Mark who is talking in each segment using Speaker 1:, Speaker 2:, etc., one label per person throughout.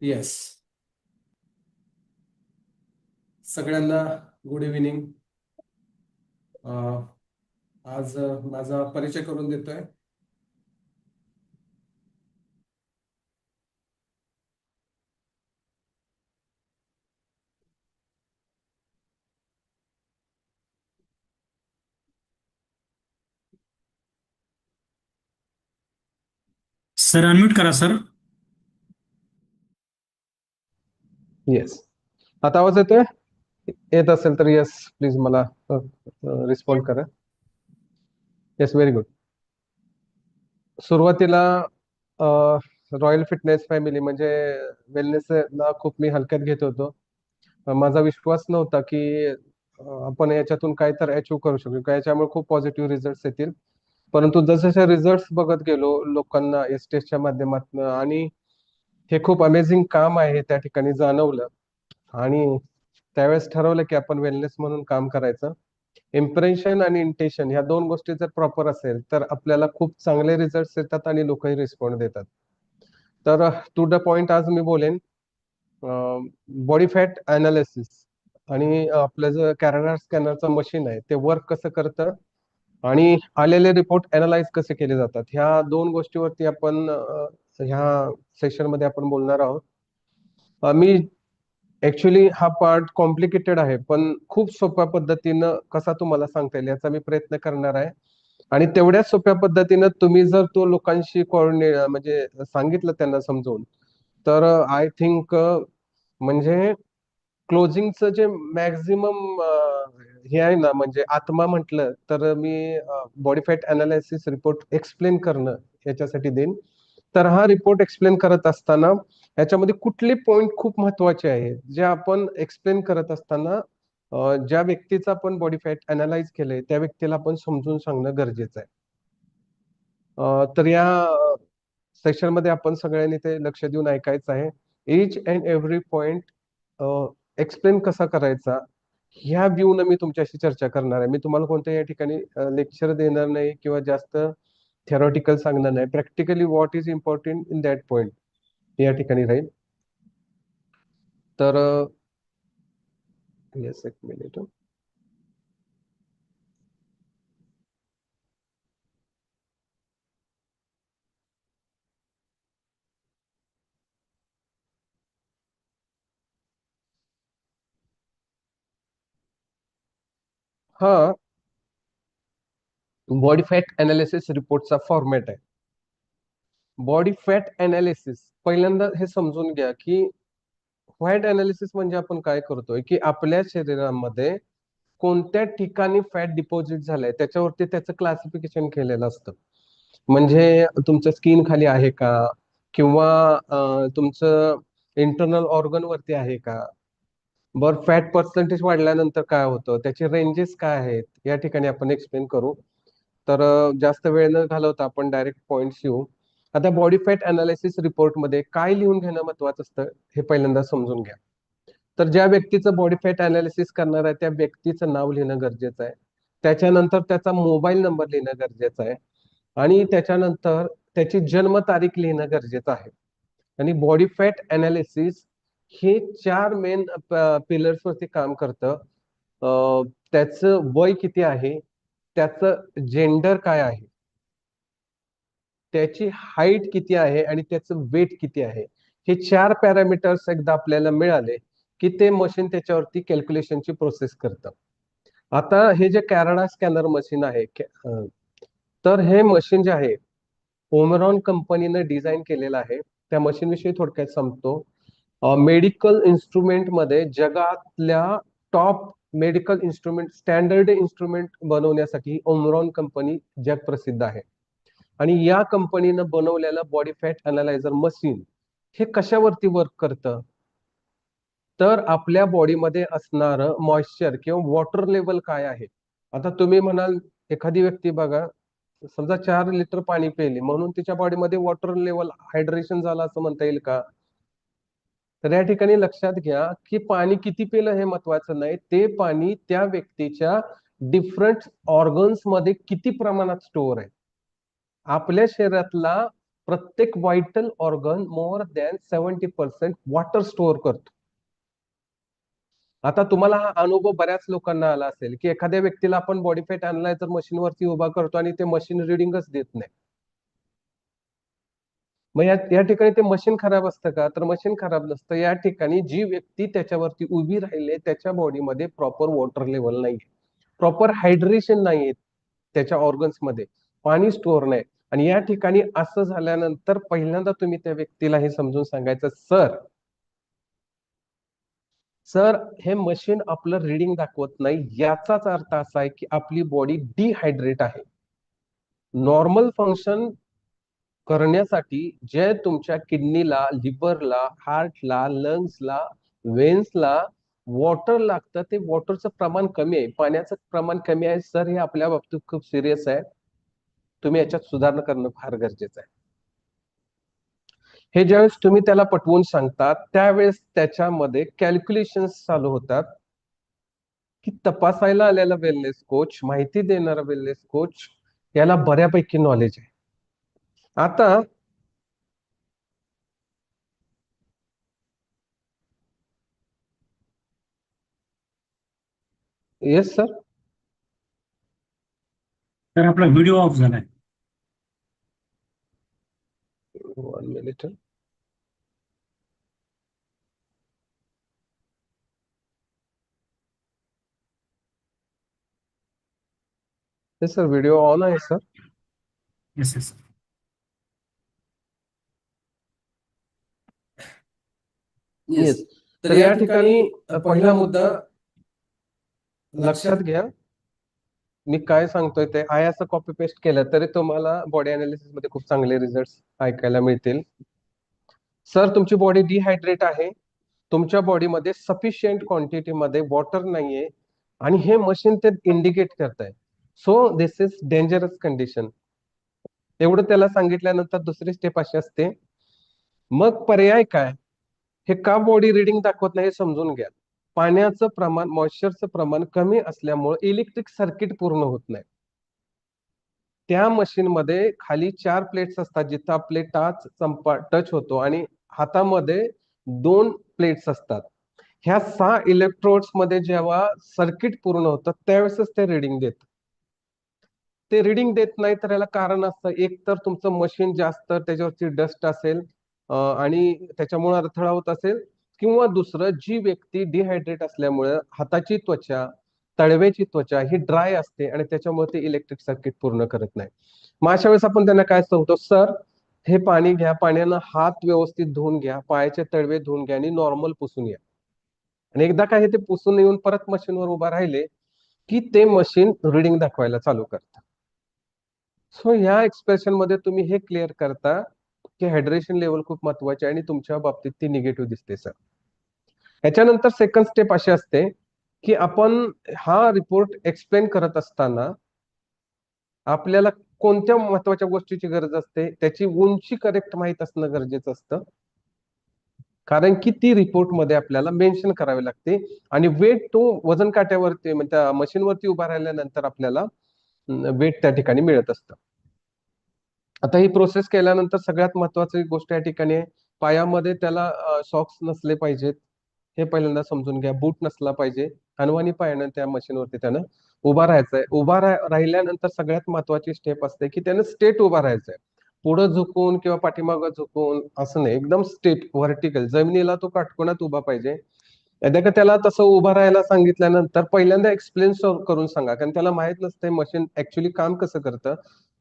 Speaker 1: Yes. सगळ्यांना good evening. आज माझा परिचय करून देतोय.
Speaker 2: सर अनम्यूट करा सर.
Speaker 3: येस. आता आवाज येतोय? येत असेल तर येस प्लीज मला रिस्पॉन्ड करा. Yes, very good. सुरुवातीला रॉयल फिटनेस फॅमिली म्हणजे वेलनेसला खूप मी हलक्यात घेत होतो. माझा विश्वास नव्हता की आपण याच्यातून काय तर अचीव करू शकू, याच्यामुळे खूप पॉझिटिव्ह रिझल्ट येतील. परंतु जसे रिझल्ट बघत गेलो लोकांना एस टेस्टच्या माध्यमातून, आणि हे खूप अमेझिंग काम आहे त्या ठिकाणी जाणवलं. आणि त्यावेळेस ठरवलं की आपण वेलनेस म्हणून काम करायचं. इम्प्रेशन आणि इंटेन्शन ह्या दोन गोष्टी जर प्रॉपर असेल तर आपल्याला खूप चांगले रिझल्ट येतात आणि लोकही रिस्पॉन्ड देतात. तर टू द पॉइंट आज मी बोलेन बॉडी फॅट अनालिसिस आणि आपलं जे कॅराडार स्कॅनरचं मशीन आहे ते वर्क कसं करतं आणि आलेले रिपोर्ट अनालाइज कसे केले जातात, ह्या दोन गोष्टीवरती आपण ह्या सेशन मध्ये आपण बोलणार आहोत. मी ऍक्च्युली हा पार्ट कॉम्प्लिकेटेड आहे, पण खूप सोप्या पद्धतीनं कसा तुम्हाला सांगता येईल याचा मी प्रयत्न करणार आहे. आणि तेवढ्याच सोप्या पद्धतीनं तुम्ही जर तो लोकांशी म्हणजे सांगितलं त्यांना समजून, तर आय थिंक म्हणजे क्लोजिंगचं जे मॅक्झिमम हे आहे ना, म्हणजे आत्मा म्हटलं तर मी body fat analysis report explain करणं याच्यासाठी देईन. तर हा रिपोर्ट एक्सप्लेन करत असताना याच्यामध्ये कुठले पॉइंट खूप महत्वाचे आहेत जे आपण एक्सप्लेन करत असताना ज्या व्यक्तीचा आपण बॉडी फॅट अनालाइज केलंय त्या व्यक्तीला आपण समजून सांगणं गरजेचं आहे. तर या सेशन मध्ये आपण सगळ्यांनी ते लक्ष देऊन ऐकायचं आहे. Each and every point explain कसा करायचा ह्या व्ह्यून मी तुमच्याशी चर्चा करणार आहे. मी तुम्हाला कोणत्या या ठिकाणी लेक्चर देणार नाही किंवा जास्त थेरॉटिकल सांगणार नाही. Practically what is important in that point या ठिकाणी राहील. तर येस, एक मिनिट. हा बॉडी फॅट अनालिसिस रिपोर्टचा फॉर्मॅट आहे. बॉडी फॅट अनालिसिस पहिल्यांदा हे समजून घ्या की फॅट अनालिसिस म्हणजे आपण काय करतोय की आपल्या शरीरामध्ये कोणत्या ठिकाणी फॅट डिपॉझिट झालंय त्याच्यावरती त्याचं क्लासिफिकेशन केलेलं असतं. म्हणजे तुमचं स्किन खाली आहे का, किंवा तुमचं इंटरनल ऑर्गन वरती आहे का. बरं, फॅट पर्सेंटेज वाढल्यानंतर काय होतं, त्याचे रेंजेस काय आहेत या ठिकाणी आपण एक्सप्लेन करू. तर जास्त वेळ न घालवता आपण डायरेक्ट पॉइंट्स येऊ. आता बॉडी फॅट अनालिसिस रिपोर्ट मध्ये काय लिहून घेणं महत्वाचं असतं हे पहिल्यांदा समजून घ्या. तर ज्या व्यक्तीचं बॉडी फॅट अनालिसिस करणार आहे त्या व्यक्तीचं नाव लिहिणं गरजेचं आहे. त्याच्यानंतर त्याचा मोबाईल नंबर लिहिणं गरजेचं आहे. आणि त्याच्यानंतर त्याची जन्मतारीख लिहिणं गरजेचं आहे. आणि बॉडी फॅट अनालिसिस हे 4 मेन पिलर्स वरती काम करतं. त्याचं वय किती आहे, त्याचं जेंडर काय आहे, त्याची हाईट किती आहे आणि त्याचं वेट किती आहे, हे 4 पॅरामीटर्स एकदा आपल्याला मिळाले की ते मशीन त्याच्यावरती कॅल्क्युलेशनची प्रोसेस करतं. आता हे जे कॅराडा स्कॅनर मशीन आहे, तर हे मशीन जे आहे ओमरॉन कंपनीनं डिझाईन केलेलं आहे. त्या मशीन विषयी थोडक्यात सांगतो. मेडिकल इन्स्ट्रुमेंट मध्ये जगातल्या top medical instrument, standard instrument बनवण्यासाठी ओमरॉन कंपनी जगप्रसिद्ध आहे. आणि या कंपनीनं बनवलेलं बॉडी फॅट अनालायझर मशीन हे कशावरती वर्क करतं, तर आपल्या बॉडीमध्ये असणारं मॉइश्चर किंवा वॉटर लेवल काय आहे. आता तुम्ही म्हणाल एखादी व्यक्ती बघा, समजा 4 लिटर पाणी प्यायले म्हणून तिच्या बॉडीमध्ये वॉटर लेवल हायड्रेशन झालं असं म्हणता येईल का. तर या ठिकाणी लक्षात घ्या की पाणी किती पिलं हे महत्वाचं नाही, ते पाणी त्या व्यक्तीच्या डिफरंट ऑर्गन्स मध्ये किती प्रमाणात स्टोअर आहे. आपल्या शरीरातला प्रत्येक vital organ more than 70% water store करतो. आता तुम्हाला हा अनुभव बऱ्याच लोकांना आला असेल की एखाद्या व्यक्तीला आपण बॉडी फॅट अनालायझर मशीनवरती उभा करतो आणि ते मशीन रिडिंगच देत नाही. मग या ठिकाणी ते मशीन खराब असतं का? तर मशीन खराब नसतं. या ठिकाणी जी व्यक्ती त्याच्यावरती उभी राहिली त्याच्या बॉडीमध्ये प्रॉपर वॉटर लेवल नाही, प्रॉपर हायड्रेशन नाहीये त्याच्या ऑर्गन्स मध्ये, पाणी स्टोअर नाही. आणि या ठिकाणी असं झाल्यानंतर पहिल्यांदा तुम्ही त्या व्यक्तीला हे समजून सांगायचं, सर हे मशीन आपलं रिडिंग दाखवत नाही, याचाच अर्थ असा आहे की आपली बॉडी डिहायड्रेट आहे. नॉर्मल फंक्शन करण्यासाठी जे तुमच्या किडनीला, लिव्हरला, हार्टला, लंग्सला, वेन्सला वॉटर लागतं, ते वॉटरचं प्रमाण कमी आहे, पाण्याचं प्रमाण कमी आहे. सर हे आपल्या बाबतीत खूप सिरियस आहे, तुम्ही याच्यात सुधारणा करणं फार गरजेचं आहे. हे ज्यावेळेस तुम्ही त्याला पटवून सांगतात त्यावेळेस त्याच्यामध्ये कॅल्क्युलेशन्स चालू होतात की तपासायला आलेला वेलनेस कोच, माहिती देणारा वेलनेस कोच याला बऱ्यापैकी नॉलेज आहे. आता येस सर,
Speaker 2: सर आपला व्हिडिओ ऑफ झालाय.
Speaker 3: 1 minute. Yes sir, video on आहे सर.
Speaker 2: Yes yes.
Speaker 3: येस. तर या ठिकाणी पहिला मुद्दा लक्षात घ्या, मी काय सांगतोय ते आहे असं कॉपी पेस्ट केलं तरी तुम्हाला बॉडी अनालिसिस मध्ये खूप चांगले रिझल्ट ऐकायला मिळतील. सर तुमची बॉडी डिहायड्रेट आहे, तुमच्या बॉडीमध्ये सफिशियंट क्वांटिटीमध्ये वॉटर नाहीये आणि हे मशीन ते इंडिकेट करत आहे. So this is dangerous condition. एवढं त्याला सांगितल्यानंतर दुसरी स्टेप अशी असते, मग पर्याय काय, हे का बॉडी रिडिंग दाखवत नाही हे समजून घ्या. पाण्याचं प्रमाण, मॉइश्चरचं प्रमाण कमी असल्यामुळे इलेक्ट्रिक सर्किट पूर्ण होत नाही. त्या मशीन मध्ये खाली 4 प्लेट्स असतात, जिथं आपले टाच टच होतो आणि हातामध्ये 2 प्लेट्स असतात. ह्या 6 इलेक्ट्रोड्स मध्ये जेव्हा सर्किट पूर्ण होतं त्यावेळेसच ते रिडिंग देत. ते रिडिंग देत नाही तर याला कारण असतं, एक तर तुमचं मशीन जास्त त्याच्यावरची डस्ट असेल आणि त्याच्यामुळे अडथळा होत असेल, किंवा दुसरं जी व्यक्ती डिहायड्रेट असल्यामुळे हाताची त्वचा, तळव्याची त्वचा ही ड्राय असते आणि त्याच्यामुळे ते इलेक्ट्रिक सर्किट पूर्ण करत नाही. मग अशा वेळेस आपण त्यांना काय सांगतो, सर हे पाणी घ्या, पाण्यानं हात व्यवस्थित धुवून घ्या, पायाचे तळवे धुवून घ्या आणि नॉर्मल पुसून या. आणि एकदा काय ते पुसून येऊन परत मशीनवर उभा राहिले की ते मशीन रिडिंग दाखवायला चालू करतं. सो ह्या एक्सप्रेशन मध्ये तुम्ही हे क्लिअर करता की हायड्रेशन लेवल खूप महत्वाचे आणि तुमच्या बाबतीत ती निगेटिव्ह दिसते सर. याच्यानंतर सेकंड स्टेप अशी असते की आपण हा रिपोर्ट एक्सप्लेन करत असताना आपल्याला कोणत्या महत्वाच्या गोष्टीची गरज असते, त्याची उंची करेक्ट माहित असणं गरजेचं असतं, कारण की ती रिपोर्ट मध्ये आपल्याला मेन्शन करावी लागते. आणि वेट तो वजन काट्यावरती म्हणजे मशीनवरती उभा राहिल्यानंतर आपल्याला वेट त्या ठिकाणी मिळत असतं. आता ही प्रोसेस केल्यानंतर सगळ्यात महत्वाची गोष्ट या ठिकाणी आहे, पायामध्ये त्याला सॉक्स नसले पाहिजेत, हे पहिल्यांदा समजून घ्या. बूट नसला पाहिजे, अनवाणी पायानं त्या मशीनवरती त्यानं उभा राहायचंय. उभा राहिल्यानंतर सगळ्यात महत्वाची स्टेप असते की त्यानं स्ट्रेट उभा राहायचंय, पुढे झुकून किंवा पाठीमागं झुकून असं नाही, एकदम स्ट्रेट व्हर्टिकल जमिनीला तो काटकोनात उभा पाहिजे. एकदा का त्याला तसं उभा राहायला सांगितल्यानंतर पहिल्यांदा एक्सप्लेन करून सांगा, कारण त्याला माहित नसतंय मशीन ऍक्च्युली काम कसं करतं.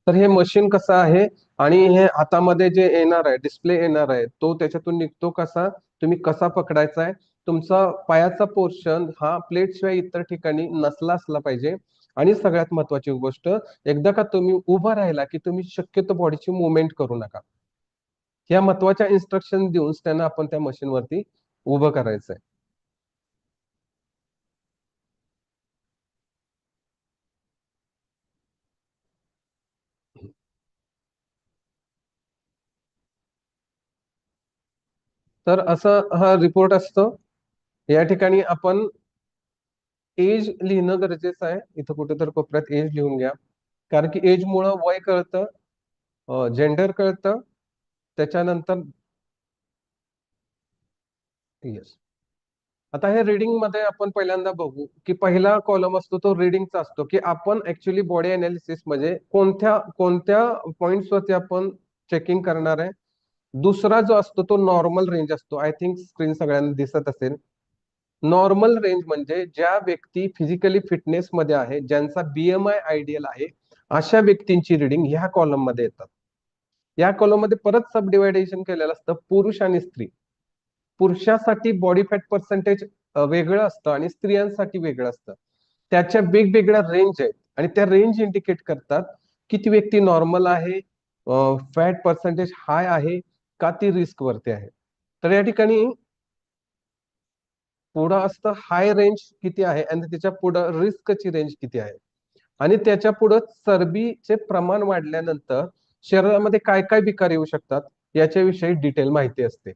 Speaker 3: तर हे मशीन कसं आहे आणि हे हातामध्ये जे येणार आहे, डिस्प्ले येणार आहे, तो त्याच्यातून निघतो कसा, तुम्ही कसा पकडायचा आहे, तुमचा पायाचा पोर्शन हा प्लेट शिवाय इतर ठिकाणी नसला असला पाहिजे. आणि सगळ्यात महत्वाची गोष्ट, एकदा का तुम्ही उभा राहिला की तुम्ही शक्यतो बॉडीची मुवमेंट करू नका. या महत्वाच्या इन्स्ट्रक्शन देऊन त्यांना आपण त्या मशीनवरती उभं करायचंय. तर असं हा रिपोर्ट असतो. या ठिकाणी आपण एज लिहिणं गरजेचं आहे, इथं कुठेतरी कोपऱ्यात एज लिहून घ्या, कारण की एज मुळे वय कळतं, जेंडर कळतं त्याच्यानंतर येस, आता हे रीडिंग मध्ये आपण पहिल्यांदा बघू की पहिला कॉलम असतो तो रीडिंगचा असतो, की आपण ऍक्च्युली बॉडी अनालिसिस मध्ये कोणत्या कोणत्या पॉइंट्स वरती आपण चेकिंग करणार आहे. दुसरा जो असतो तो नॉर्मल रेंज असतो. आय थिंक स्क्रीन सगळ्यांना दिसत असेल. नॉर्मल रेंज म्हणजे ज्या व्यक्ती फिजिकली फिटनेस मध्ये आहे, ज्यांचा BMI आयडियल आहे, अशा व्यक्तींची रिडिंग ह्या कॉलम मध्ये येतात. या कॉलम मध्ये परत सब डिवायडेशन केलेलं असतं पुरुष आणि स्त्री. पुरुषासाठी बॉडी फॅट पर्सेंटेज वेगळं असतं आणि स्त्रियांसाठी वेगळं असतं. त्याच्या वेगवेगळ्या रेंज आहेत आणि त्या रेंज इंडिकेट करतात की ती व्यक्ती नॉर्मल आहे, फॅट पर्सेंटेज हाय आहे का ती रिस्क वरती आहे. तर या ठिकाणी पुढं असतं हाय रेंज किती आहे आणि त्याच्या पुढं रिस्कची रेंज किती आहे आणि त्याच्या पुढं चरबीचे प्रमाण वाढल्यानंतर शरीरामध्ये काय काय विकार येऊ शकतात याच्याविषयी डिटेल माहिती असते.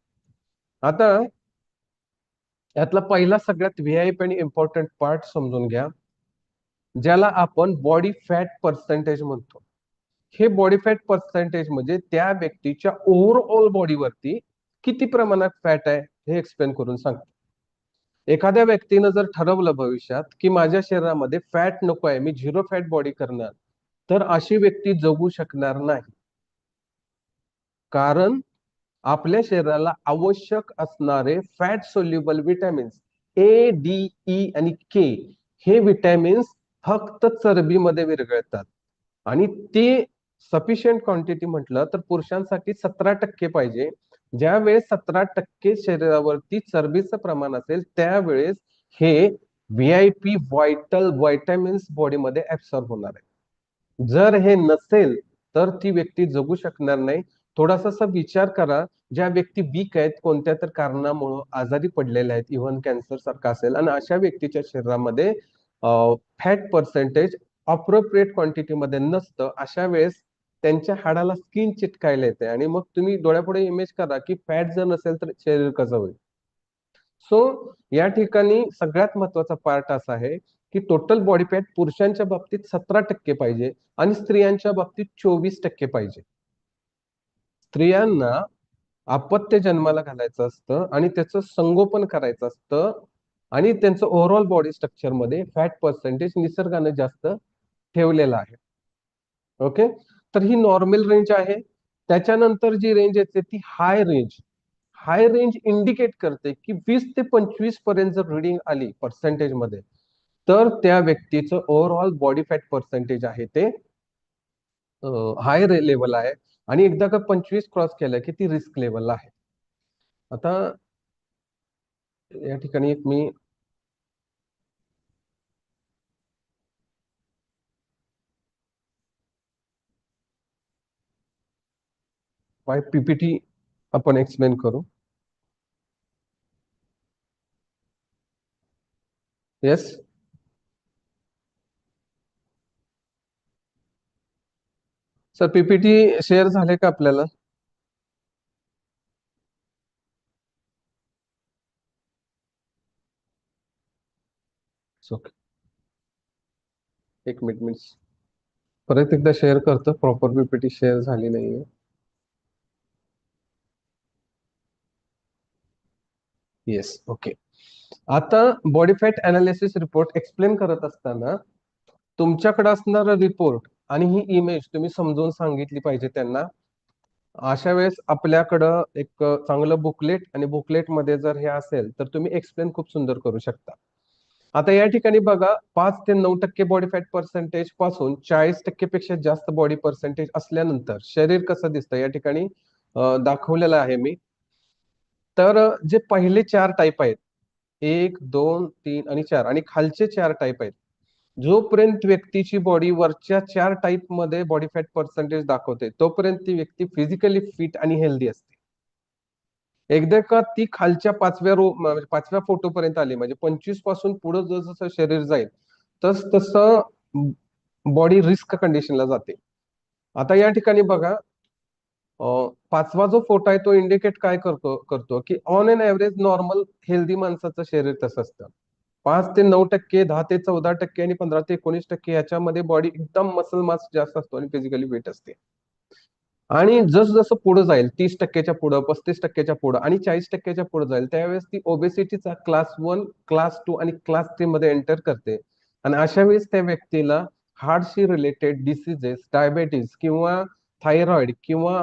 Speaker 3: आता यातला पहिला सगळ्यात VIP आणि इम्पॉर्टंट पार्ट समजून घ्या, ज्याला आपण बॉडी फॅट पर्सेंटेज म्हणतो. हे बॉडी फॅट पर्सेंटेज म्हणजे त्या व्यक्तीच्या ओव्हरऑल बॉडीवरती किती प्रमाणात फॅट आहे हे एक्सप्लेन करून सांगतो. एखाद्या व्यक्तीनं जर ठरवलं भविष्यात की माझ्या शरीरामध्ये फॅट नको आहे, मी 0 फॅट बॉडी करणार, तर अशी व्यक्ती जगू शकणार नाही. कारण आपल्या शरीराला आवश्यक असणारे fat soluble vitamins A, D, E आणि K हे विटॅमिन्स फक्त चरबीमध्ये विरघळतात आणि ते सफिशियंट क्वांटिटी म्हटलं तर पुरुषांसाठी 17% पाहिजे. ज्या वेळेस 17% शरीरावरती चरबीचं प्रमाण असेल त्यावेळेस हे VIP व्हायटल व्हायटॅमिन्स बॉडीमध्ये ऍब्सॉर्ब होणार आहे. जर हे नसेल तर ती व्यक्ती जगू शकणार नाही. थोडासा विचार करा, ज्या व्यक्ती वीक आहेत, कोणत्या तर कारणामुळे आजारी पडलेल्या आहेत, इव्हन कॅन्सर सारखा असेल आणि अशा व्यक्तीच्या शरीरामध्ये फॅट पर्सेंटेज अप्रोप्रिएट क्वांटिटीमध्ये नसतं, अशा वेळेस त्यांच्या हाडाला स्किन चिटकायला येते आणि मग तुम्ही डोळ्यापुढे इमेज करा की फॅट जर नसेल तर शरीर कसं होईल. सो या ठिकाणी सगळ्यात महत्वाचा पार्ट असा आहे की टोटल बॉडी फॅट पुरुषांच्या बाबतीत 17% पाहिजे आणि स्त्रियांच्या बाबतीत 24% पाहिजे. स्त्रियांना अपत्य जन्माला घालायचं असतं आणि त्याचं संगोपन करायचं असतं आणि त्यांचं ओव्हरऑल बॉडी स्ट्रक्चर मध्ये फॅट पर्सेंटेज निसर्गाने जास्त ठेवलेला आहे. ओके, तर ही नॉर्मल रेंज आहे. त्याच्यानंतर जी रेंज येते ती high range. High range indicate करते की 20 ते 25 पर्यंत जर रिडिंग आली पर्सेंटेज मध्ये तर त्या व्यक्तीचं ओव्हरऑल बॉडी फॅट पर्सेंटेज आहे ते हाय लेवल आहे आणि एकदा का 25 क्रॉस केलं की ती रिस्क लेवलला आहे. आता या ठिकाणी एक मी PPT आपण एक्सप्लेन करू. येस, सर PPT शेअर झाले का आपल्याला? ओके, एक मिनिट परत एकदा शेअर करतो. प्रॉपर PPT शेअर झाली नाहीये. Yes, okay. आता body fat analysis report explain करत असताना तुमच्याकडे असणारा रिपोर्ट आणि ही इमेज तुम्ही समजून सांगितली पाहिजे त्यांना. अशा वेळेस आपल्याकडं एक चांगलं बुकलेट आणि बुकलेट मध्ये जर हे असेल तर तुम्ही एक्सप्लेन खूप सुंदर करू शकता. आता या ठिकाणी बघा 5 ते 9% बॉडी फॅट पर्सेंटेज पासून 40% पेक्षा जास्त बॉडी पर्सेंटेज असल्यानंतर शरीर कसं दिसतं या ठिकाणी दाखवलेलं आहे मी. तर जे पहिले 4 टाईप आहेत 1, 2, 3 आणि 4 आणि खालचे 4 टाईप आहेत. जोपर्यंत व्यक्तीची बॉडी वरच्या 4 टाईप मध्ये बॉडी फॅट पर्सेंटेज दाखवते तोपर्यंत ती व्यक्ती फिजिकली फिट आणि हेल्दी असते. एकदा का ती खालच्या 5व्या फोटो पर्यंत आली म्हणजे 25 पासून पुढे जसं शरीर जाईल तस तसं बॉडी रिस्क कंडिशनला जाते. आता या ठिकाणी बघा 5वा जो फोटो आहे तो इंडिकेट काय करतो की on an average normal healthy माणसाचं शरीर तसं असतं. 5 ते 9%, 10 ते 14% आणि 15 ते 19% याच्यामध्ये बॉडी एकदम मसल मास जास्त असतो आणि फिजिकली वेट असते. आणि जसं पुढे जाईल 30%च्या पुढं, 35%च्या पुढं आणि 40%च्या पुढे जाईल, त्यावेळेस ती ओबेसिटीचा क्लास 1, क्लास 2 आणि क्लास 3 मध्ये एंटर करते. आणि अशा वेळेस त्या व्यक्तीला हार्टशी रिलेटेड डिसीजेस, डायबेटीस किंवा थायरॉइड किंवा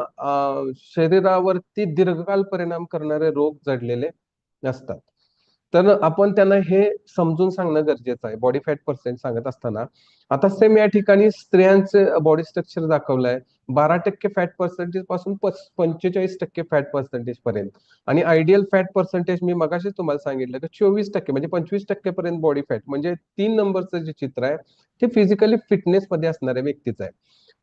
Speaker 3: शरीरावरती दीर्घकाल परिणाम करणारे रोग जडलेले असतात. तर आपण त्यांना हे समजून सांगणं गरजेचं आहे बॉडी फॅट पर्सेंट सांगत असताना. आता सेम या ठिकाणी स्त्रियांचे बॉडी स्ट्रक्चर दाखवलंय 12% फॅट पर्सेंटेज पासून 45% फॅट पर्सेंटेज पर्यंत. आणि आयडियल फॅट पर्सेंटेज मी मगाशी तुम्हाला सांगितलं की 24% म्हणजे 25% पर्यंत बॉडी फॅट, म्हणजे 3 नंबरचं जे चित्र आहे ते फिजिकली फिटनेस मध्ये असणाऱ्या व्यक्तीचं आहे.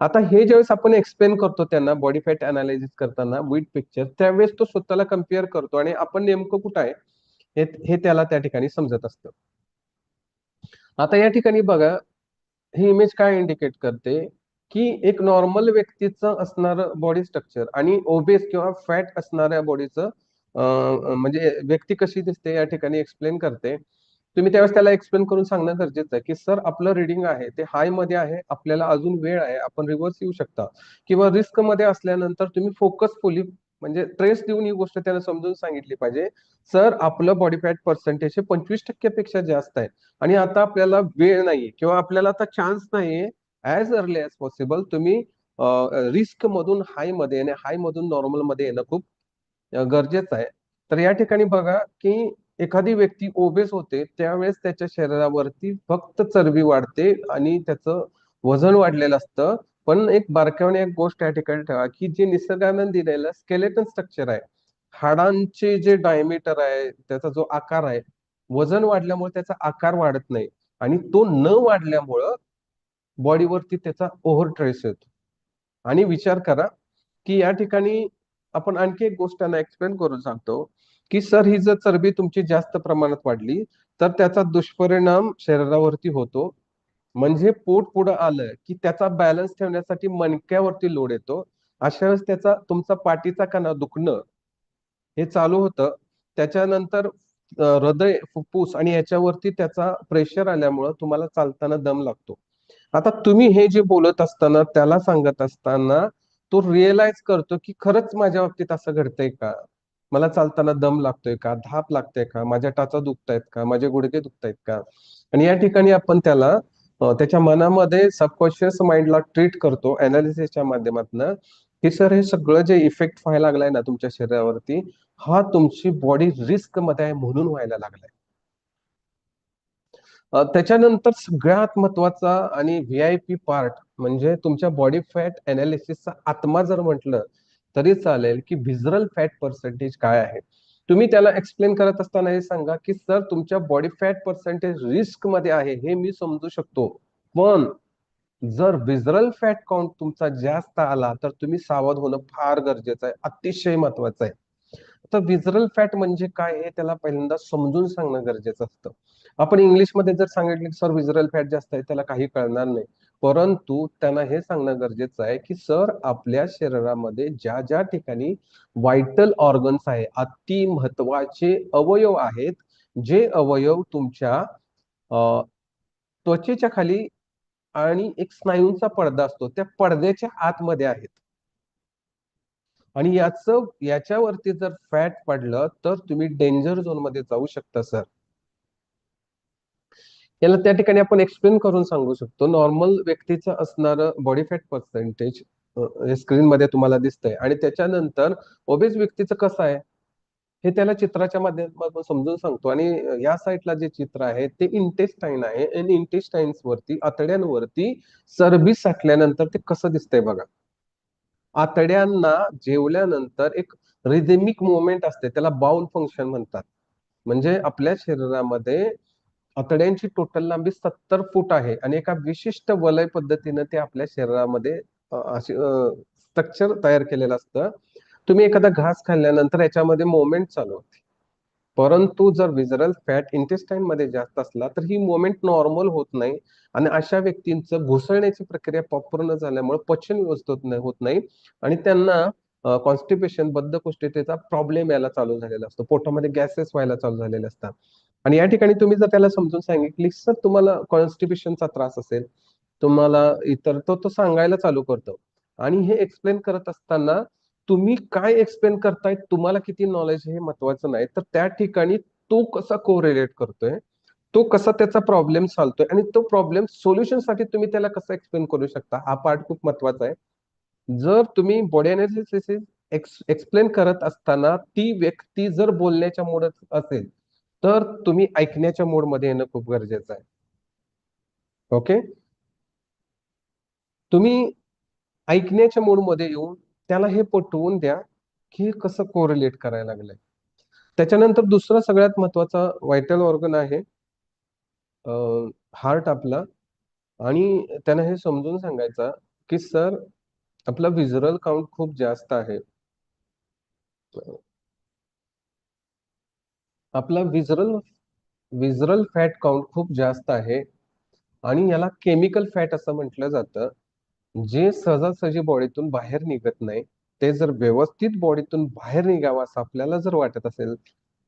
Speaker 3: आता हे ज्यावेळेस आपण एक्सप्लेन करतो त्यांना बॉडी फॅट अनालिसिस करताना विथ पिक्चर, त्यावेळेस तो स्वतःला कम्पेअर करतो आणि आपण नेमकं कुठं आहे हे त्याला त्या ठिकाणी समजत असतं. आता या ठिकाणी बघा, ही इमेज काय इंडिकेट करते की एक नॉर्मल व्यक्तीचं असणारं बॉडी स्ट्रक्चर आणि ओबेस किंवा फॅट असणाऱ्या बॉडीचं म्हणजे व्यक्ती कशी दिसते या ठिकाणी एक्सप्लेन करते. तुम्ही त्यावेळेस त्याला एक्सप्लेन करून सांगणं गरजेचं आहे की सर आपलं रिडिंग आहे ते हाय मध्ये आहे, आपल्याला अजून वेळ आहे, आपण रिव्हर्स येऊ शकता, किंवा रिस्क मध्ये असल्यानंतर तुम्ही फोकसफुली म्हणजे ट्रेस देऊन ही गोष्ट त्याला समजून सांगितली पाहिजे. सर आपलं बॉडी फॅट पर्सेंटेज हे 25% पेक्षा जास्त आहे आणि आता आपल्याला वेळ नाहीये किंवा आपल्याला आता चान्स नाहीये, ऍज अर्ली ऍज पॉसिबल तुम्ही रिस्क मधून हाय मध्ये येणे, हाय मधून नॉर्मल मध्ये येणं खूप गरजेचं आहे. तर या ठिकाणी बघा की एखादी व्यक्ती ओबेस होते त्यावेळेस त्याच्या शरीरावरती फक्त चरबी वाढते आणि त्याचं वजन वाढलेलं असतं. पण एक बारकाईने एक गोष्ट या ठिकाणी ठेवा की जे निसर्गानं दिलेलं स्केलेटन स्ट्रक्चर आहे, हाडांचे जे डायमीटर आहे, त्याचा जो आकार आहे, वजन वाढल्यामुळे त्याचा आकार वाढत नाही आणि तो न वाढल्यामुळं बॉडीवरती त्याचा ओव्हर ट्रेस येतो. आणि विचार करा की या ठिकाणी आपण आणखी एक गोष्ट त्यांना एक्सप्लेन करून सांगतो की सर ही जर चरबी तुमची जास्त प्रमाणात वाढली तर त्याचा दुष्परिणाम शरीरावरती होतो. म्हणजे पोट पुढं आलं की त्याचा बॅलन्स ठेवण्यासाठी मणक्यावरती लोड येतो. अशा वेळेस त्याचा तुमचा पाठीचा कणा दुखणं हे चालू होतं. त्याच्यानंतर हृदय, फुफ्फुस आणि याच्यावरती त्याचा प्रेशर आल्यामुळं तुम्हाला चालताना दम लागतो. आता तुम्ही हे जे बोलत असताना त्याला सांगत असताना तो रिअलाइज करतो की खरंच माझ्या बाबतीत असं घडतंय का, मला चालताना दम लागतोय का, धाप लागते का, माझ्या टाचा दुखतायत का, माझे गुडघे दुखतायत का. आणि या ठिकाणी आपण त्याला त्याच्या मनामध्ये सबकॉन्शियस माइंडला ट्रीट करतो अनालिसिसच्या माध्यमातून की सर हे सगळं जे इफेक्ट व्हायला लागलाय ना तुमच्या शरीरावरती, हा तुमची बॉडी रिस्क मध्ये आहे म्हणून व्हायला लागलाय. त्याच्यानंतर सगळ्यात महत्वाचा आणि व्हीआयपी पार्ट म्हणजे तुमच्या बॉडी फॅट अनालिसिसचा आत्मा जर म्हटलं तरी चालेल की व्हिजरल फॅट पर्सेंटेज काय आहे. तुम्ही त्याला एक्सप्लेन करत असताना हे सांगा की सर तुमच्या बॉडी फॅट पर्सेंटेज रिस्क मध्ये आहे हे मी समजू शकतो, पण जर व्हिजरल फॅट काउंट तुमचा जास्त आला तर तुम्ही सावध होणं फार गरजेचं आहे, अतिशय महत्वाचं आहे. तर व्हिजरल फॅट म्हणजे काय हे त्याला पहिल्यांदा समजून सांगणं गरजेचं असतं. आपण इंग्लिशमध्ये जर सांगितलं की सर व्हिजरल फॅट जास्त आहे त्याला काही कळणार नाही, परंतु त्यांना हे सांगणं गरजेचं आहे की सर आपल्या शरीरामध्ये ज्या ज्या ठिकाणी व्हायटल ऑर्गन्स आहे, अति महत्वाचे अवयव आहेत, जे अवयव तुमच्या त्वचेच्या खाली आणि एक स्नायूंचा पडदा असतो त्या पडद्याच्या आतमध्ये आहेत. आणि याच्यावरती जर फॅट पडलं तर तुम्ही डेंजर झोन मध्ये जाऊ शकता सर. याला त्या ठिकाणी आपण एक्सप्लेन करून सांगू शकतो. नॉर्मल व्यक्तीचं असणारं बॉडी फॅट पर्सेंटेज स्क्रीन मध्ये तुम्हाला दिसतंय आणि त्याच्यानंतर ओबेस व्यक्तीचं कसं आहे हे त्याला चित्राच्या माध्यमातून समजून सांगतो. आणि या साईडला जे चित्र आहे ते इंटेस्टाईन आहे आणि इंटेस्टाईन्स वरती आतड्यांवरती चरबी साठल्यानंतर ते कसं दिसतंय बघा. आतड्यांना जेवल्यानंतर एक रिदमिक मुवमेंट असते, त्याला बाउल फंक्शन म्हणतात. म्हणजे आपल्या शरीरामध्ये आतड्यांची टोटल लांबी 70 फूट आहे आणि एका विशिष्ट वलय पद्धतीने ते आपल्या शरीरामध्ये असे स्ट्रक्चर तयार केलेलं असतं. तुम्ही एखादा घास खाल्ल्यानंतर याच्यामध्ये मुवमेंट चालू होते, परंतु जर व्हिजरल फॅट इंटेस्टाईन मध्ये जास्त असला तर ही मुवमेंट नॉर्मल होत नाही आणि अशा व्यक्तींचं घुसळण्याची प्रक्रिया प्रॉपर न झाल्यामुळे पचन व्यवस्थित होत नाही आणि त्यांना कॉन्स्टिपेशन, बद्धकोष्ठतेचा प्रॉब्लेम यायला चालू झालेला असतो, पोटामध्ये गॅसेस व्हायला चालू झालेले असतात. आणि या ठिकाणी तुम्ही जर त्याला समजून सांगितली सर तुम्हाला कॉन्स्टिपेशनचा त्रास असेल, तुम्हाला इतर तो सांगायला चालू करतो आणि हे एक्सप्लेन करत असताना तुम्ही काय एक्सप्लेन करताय, तुम्हाला किती नॉलेज हे महत्वाचं नाही, तर त्या ठिकाणी तो कसा कोरिलेट करतोय, तो कसा त्याचा प्रॉब्लेम सॉल्वतोय आणि तो प्रॉब्लेम सोल्युशन साठी तुम्ही त्याला कसं एक्सप्लेन करू शकता, हा पार्ट खूप महत्वाचा आहे. जर तुम्ही बॉडी अनालिसिस एक्सप्लेन करत असताना ती व्यक्ती जर बोलण्याच्या मोडच असेल, तर तुम्ही ऐकण्याच्या मोडमध्ये येणं खूप गरजेचं आहे. ओके, तुम्ही ऐकण्याच्या मोडमध्ये येऊन त्याला हे पटवून द्या की हे कसं कोरिलेट करायला लागलंय. त्याच्यानंतर दुसरा सगळ्यात महत्वाचा व्हायटल ऑर्गन आहे हार्ट आपला, आणि त्यांना हे समजून सांगायचा की सर आपला विजरल काउंट खूप जास्त आहे, आपला विजरल फॅट काउंट खूप जास्त आहे आणि याला केमिकल फॅट असं म्हटलं जातं, जे सहजासहजी बॉडीतून बाहेर निघत नाही. ते जर व्यवस्थित बॉडीतून बाहेर निघावं असं आपल्याला जर वाटत असेल,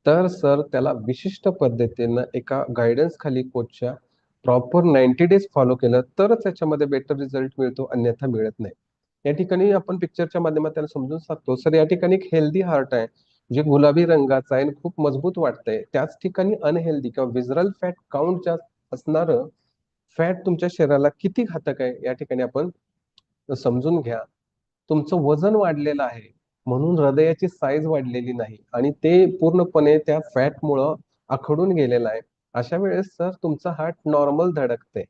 Speaker 3: तर सर त्याला विशिष्ट पद्धतीनं एका गायडन्स खाली कोचच्या प्रॉपर 90 डेज फॉलो केलं तरच याच्यामध्ये बेटर रिझल्ट मिळतो, अन्यथा मिळत नाही. या ठिकाणी आपण पिक्चरच्या माध्यमातून समजून सांगतो सर, या ठिकाणी एक हेल्दी हार्ट आहे जे गुलाबी रंगाचा आहे आणि खूप मजबूत वाटतंय, त्याच ठिकाणी अनहेल्दी किंवा विजरल फॅट काउंट जास्त असणारं फॅट तुमच्या शरीराला किती घातक आहे या ठिकाणी आपण समजून घ्या. तुमचं वजन वाढलेलं आहे म्हणून हृदयाची साईज वाढलेली नाही आणि ते पूर्णपणे त्या फॅटमुळं आखडून गेलेलं आहे. अशा वेळेस सर तुमचा हार्ट नॉर्मल धडकते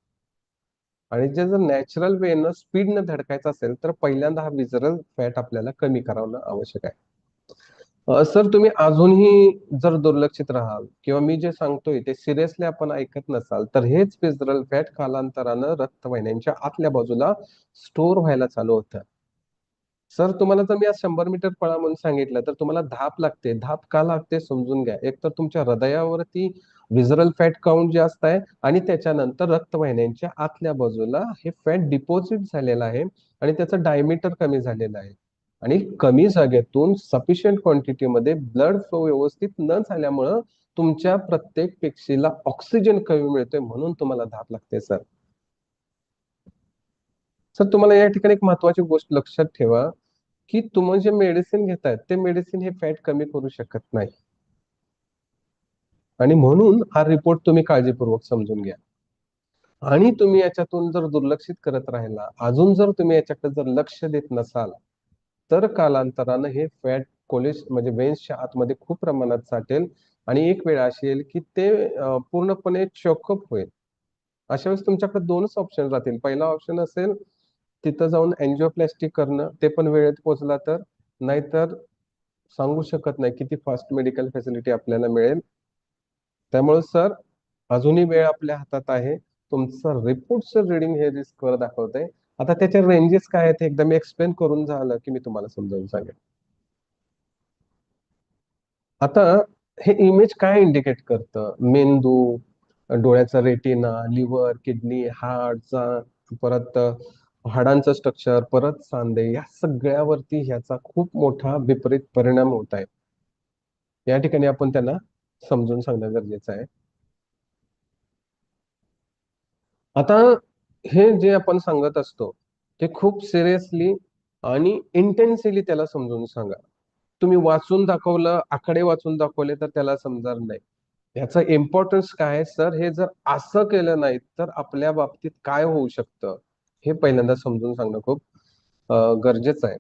Speaker 3: आणि जे जर नॅचरल वेनं स्पीडनं धडकायचं असेल तर पहिल्यांदा हा विजरल फॅट आपल्याला कमी करावणं आवश्यक आहे. सर तुम्ही अजूनही जर दुर्लक्षित राहाल किंवा मी जे सांगतोय ते सिरियसली आपण ऐकत नसाल, तर हेच विजरल फॅट कालांतरानं रक्तवाहिन्यांच्या आतल्या बाजूला स्टोअर व्हायला चालू होतं. सर तुम्हाला जर मी आज 100 मीटर पळा म्हणून सांगितलं तर तुम्हाला धाप लागते. धाप का लागते समजून घ्या. एक तर तुमच्या हृदयावरती विजरल फॅट काउंट जास्त आहे आणि त्याच्यानंतर रक्तवाहिन्यांच्या आतल्या बाजूला हे फॅट डिपॉझिट झालेलं आहे आणि त्याचं डायमीटर कमी झालेलं आहे. आणि कमी जागेतून सफिशियंट क्वांटिटीमध्ये ब्लड फ्लो व्यवस्थित न झाल्यामुळं तुमच्या प्रत्येक पेशीला ऑक्सिजन कमी मिळतोय म्हणून तुम्हाला धाप लागते सर. सर तुम्हाला या ठिकाणी एक महत्वाची गोष्ट लक्षात ठेवा की तुम्ही जे मेडिसिन घेताय ते मेडिसिन हे फॅट कमी करू शकत नाही आणि म्हणून हा रिपोर्ट तुम्ही काळजीपूर्वक समजून घ्या. आणि तुम्ही याच्यातून जर दुर्लक्षित करत राहिला, अजून जर तुम्ही याच्याकडे जर लक्ष देत नसाल, तर कालांतरानं हे फॅट म्हणजे वेन्सच्या आतमध्ये खूप प्रमाणात साठेल आणि एक वेळ अशी येईल की ते पूर्णपणे चोकअप होईल. अशा वेळेस तुमच्याकडे दोनच ऑप्शन राहतील. पहिला ऑप्शन असेल तिथं जाऊन अँजिओप्लास्टी करणं, ते पण वेळेत पोहोचला तर, नाहीतर सांगू शकत नाही किती फास्ट मेडिकल फॅसिलिटी आपल्याला मिळेल. त्यामुळे सर अजूनही वेळ आपल्या हातात आहे. तुमचं रिपोर्टचं रीडिंग हे रिस्कवर दाखवतंय. आता त्याच्या रेंजेस काय आहेत एकदा मी एक्सप्लेन करून झालं की मी तुम्हाला समजावून सांगेन. आता हे इमेज काय इंडिकेट करतं? मेंदू, डोळ्याचा रेटिना, लिव्हर, किडनी, हार्टचा, परत हाडांचं स्ट्रक्चर, परत सांधे, या सगळ्यावरती ह्याचा खूप मोठा विपरीत परिणाम होत आहे. या ठिकाणी आपण त्यांना समजून सांगणं गरजेचं आहे. आता हे जे आपण सांगत असतो ते खूप सिरियसली आणि इंटेन्सिली त्याला समजून सांगा. तुम्ही वाचून दाखवलं, आकडे वाचून दाखवले तर त्याला समजणार नाही. याचा इम्पॉर्टन्स काय आहे सर, हे जर असं केलं नाही तर आपल्या बाबतीत काय होऊ शकतं हे पहिल्यांदा समजून सांगणं खूप गरजेचं आहे.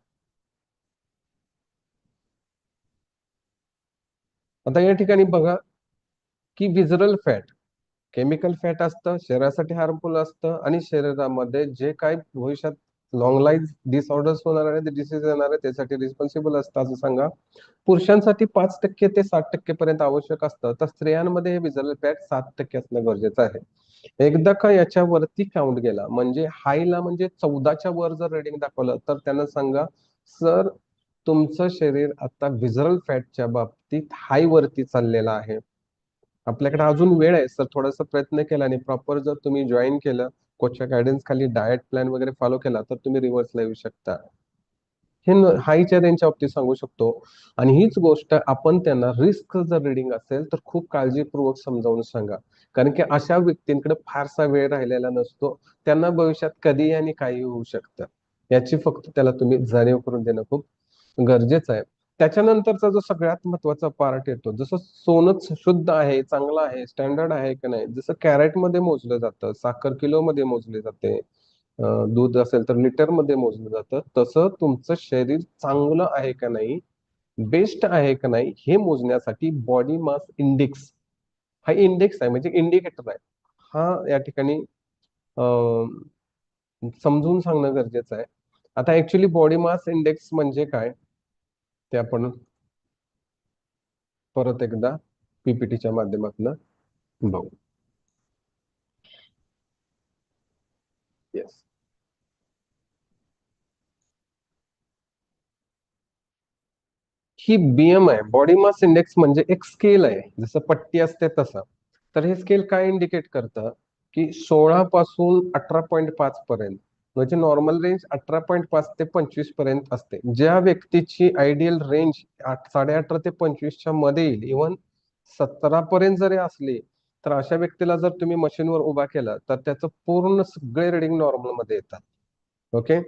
Speaker 3: आता या ठिकाणी बघा की विजरल फॅट केमिकल फॅट असतं, शरीरासाठी हार्मफुल असतं आणि शरीरामध्ये जे काय भविष्यात लॉंग लाईफ डिसऑर्डर्स होणार आहे, डिसीज येणार आहे, त्यासाठी रिस्पॉन्सिबल असतं असं सांगा. पुरुषांसाठी 5% ते 60% पर्यंत आवश्यक असतं, तर स्त्रियांमध्ये हे विजरल फॅट 7% असणं गरजेचं आहे. एकदा का याच्यावरती काउंट गेला म्हणजे हायला म्हणजे 14च्या वर जर रेडिंग दाखवलं तर त्यांना सांगा सर तुमचं शरीर आता विजरल फॅटच्या बाबतीत हाय वरती चाललेलं आहे. आपल्याकडे अजून वेळ आहे सर, थोडासा प्रयत्न केला आणि प्रॉपर जर तुम्ही जॉईन केलं, कोचच्या गायडन्स खाली डाएट प्लॅन वगैरे फॉलो केला तर तुम्ही रिव्हर्सला येऊ शकता. हे हायच्या रेंजच्या बाबतीत सांगू शकतो. आणि हीच गोष्ट आपण त्यांना रिस्क जर रिडिंग असेल तर खूप काळजीपूर्वक समजावून सांगा. कारण की अशा व्यक्तींकडे फारसा वेळ राहिलेला नसतो. त्यांना भविष्यात कधीही आणि काही होऊ शकतं. याची फक्त त्याला तुम्ही जाणीव करून देणं खूप गरजेचं आहे. त्याच्यानंतरचा जो सगळ्यात महत्वाचा पार्ट येतो, जसं सोनंच शुद्ध आहे, चांगलं आहे, स्टँडर्ड आहे की नाही, जसं कॅरेटमध्ये मोजलं जातं, साखर किलोमध्ये मोजली जाते, दूध असेल तर लिटरमध्ये मोजलं जातं, तसं तुमचं शरीर चांगलं आहे का नाही, बेस्ट आहे का नाही, हे मोजण्यासाठी बॉडी मास इंडेक्स हा इंडेक्स आहे, म्हणजे इंडिकेटर आहे. हा या ठिकाणी समजून सांगणं गरजेचं आहे. आता ऍक्च्युली बॉडी मास इंडेक्स म्हणजे काय ते आपण परत एकदा पीपीटीच्या माध्यमातून बघू. येस, ही बीएम आहे, बॉडी मास इंडेक्स म्हणजे एक स्केल आहे, जसं पट्टी असते तसं. तर हे स्केल काय इंडिकेट करतं की 16 पासून 18.5 पर्यंत, म्हणजे नॉर्मल रेंज 18.5 ते 25 पर्यंत असते. ज्या व्यक्तीची आयडियल रेंज 18.5 ते 25च्या मध्ये येईल, इव्हन 17 पर्यंत जरी असली, तर अशा व्यक्तीला जर तुम्ही मशीनवर उभा केला तर त्याचं पूर्ण सगळे रिडिंग नॉर्मल मध्ये येतात. ओके.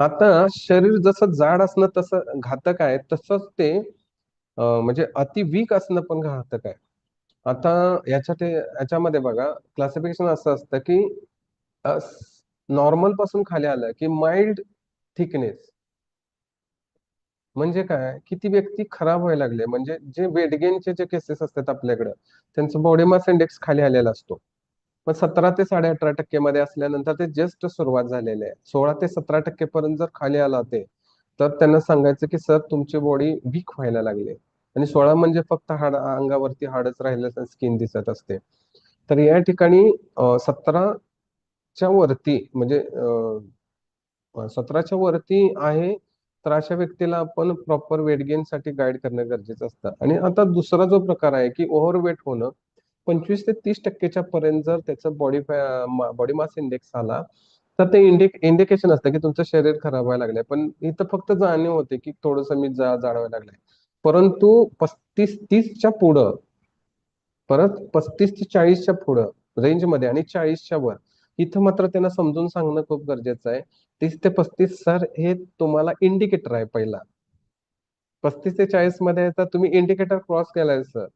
Speaker 3: आता शरीर जसं जाड असणं तसं घातक आहे, तसंच ते म्हणजे अति वीक असणं पण घातक आहे. आता याच्यामध्ये बघा क्लासिफिकेशन असं असतं की नॉर्मल पासून खाली आलं की माइल्ड थिकनेस, म्हणजे काय की ती व्यक्ती खराब व्हायला लागली, म्हणजे जे वेट गेनचे जे केसेस असतात आपल्याकडे, त्यांचं बॉडी मास इंडेक्स खाली आलेला असतो. पण 17 ते 18.5% मध्ये असल्यानंतर ते जस्ट सुरुवात झालेली आहे. 16 ते 17% पर्यंत जर खाली आला ते, तर त्यांना सांगायचं की सर तुमची बॉडी वीक व्हायला लागली. आणि 16 म्हणजे फक्त अंगावरती हाडच राहिलं, स्किन दिसत असते. तर या ठिकाणी 17च्या वरती म्हणजे 17च्या वरती आहे, तर अशा व्यक्तीला आपण प्रॉपर वेट गेन साठी गाईड करणं गरजेचं असतं. आणि आता दुसरा जो प्रकार आहे की ओव्हरवेट होणं, 25 ते 30% पर्यंत जर त्याचं बॉडी मास इंडेक्स आला, तर ते इंडिकेशन असतं की तुमचं शरीर खराब व्हायला लागलंय. पण इथं फक्त जाणीव होते की थोडंसं मी जाणवायला लागलंय. परंतु 35-30च्या पुढं, परत 35 ते 40च्या पुढं रेंजमध्ये आणि 40च्या वर, इथं मात्र त्यांना समजून सांगणं खूप गरजेचं आहे. 30 ते 35 सर हे तुम्हाला इंडिकेटर आहे पहिला. 35 ते 40 मध्ये तर तुम्ही इंडिकेटर क्रॉस केलाय सर,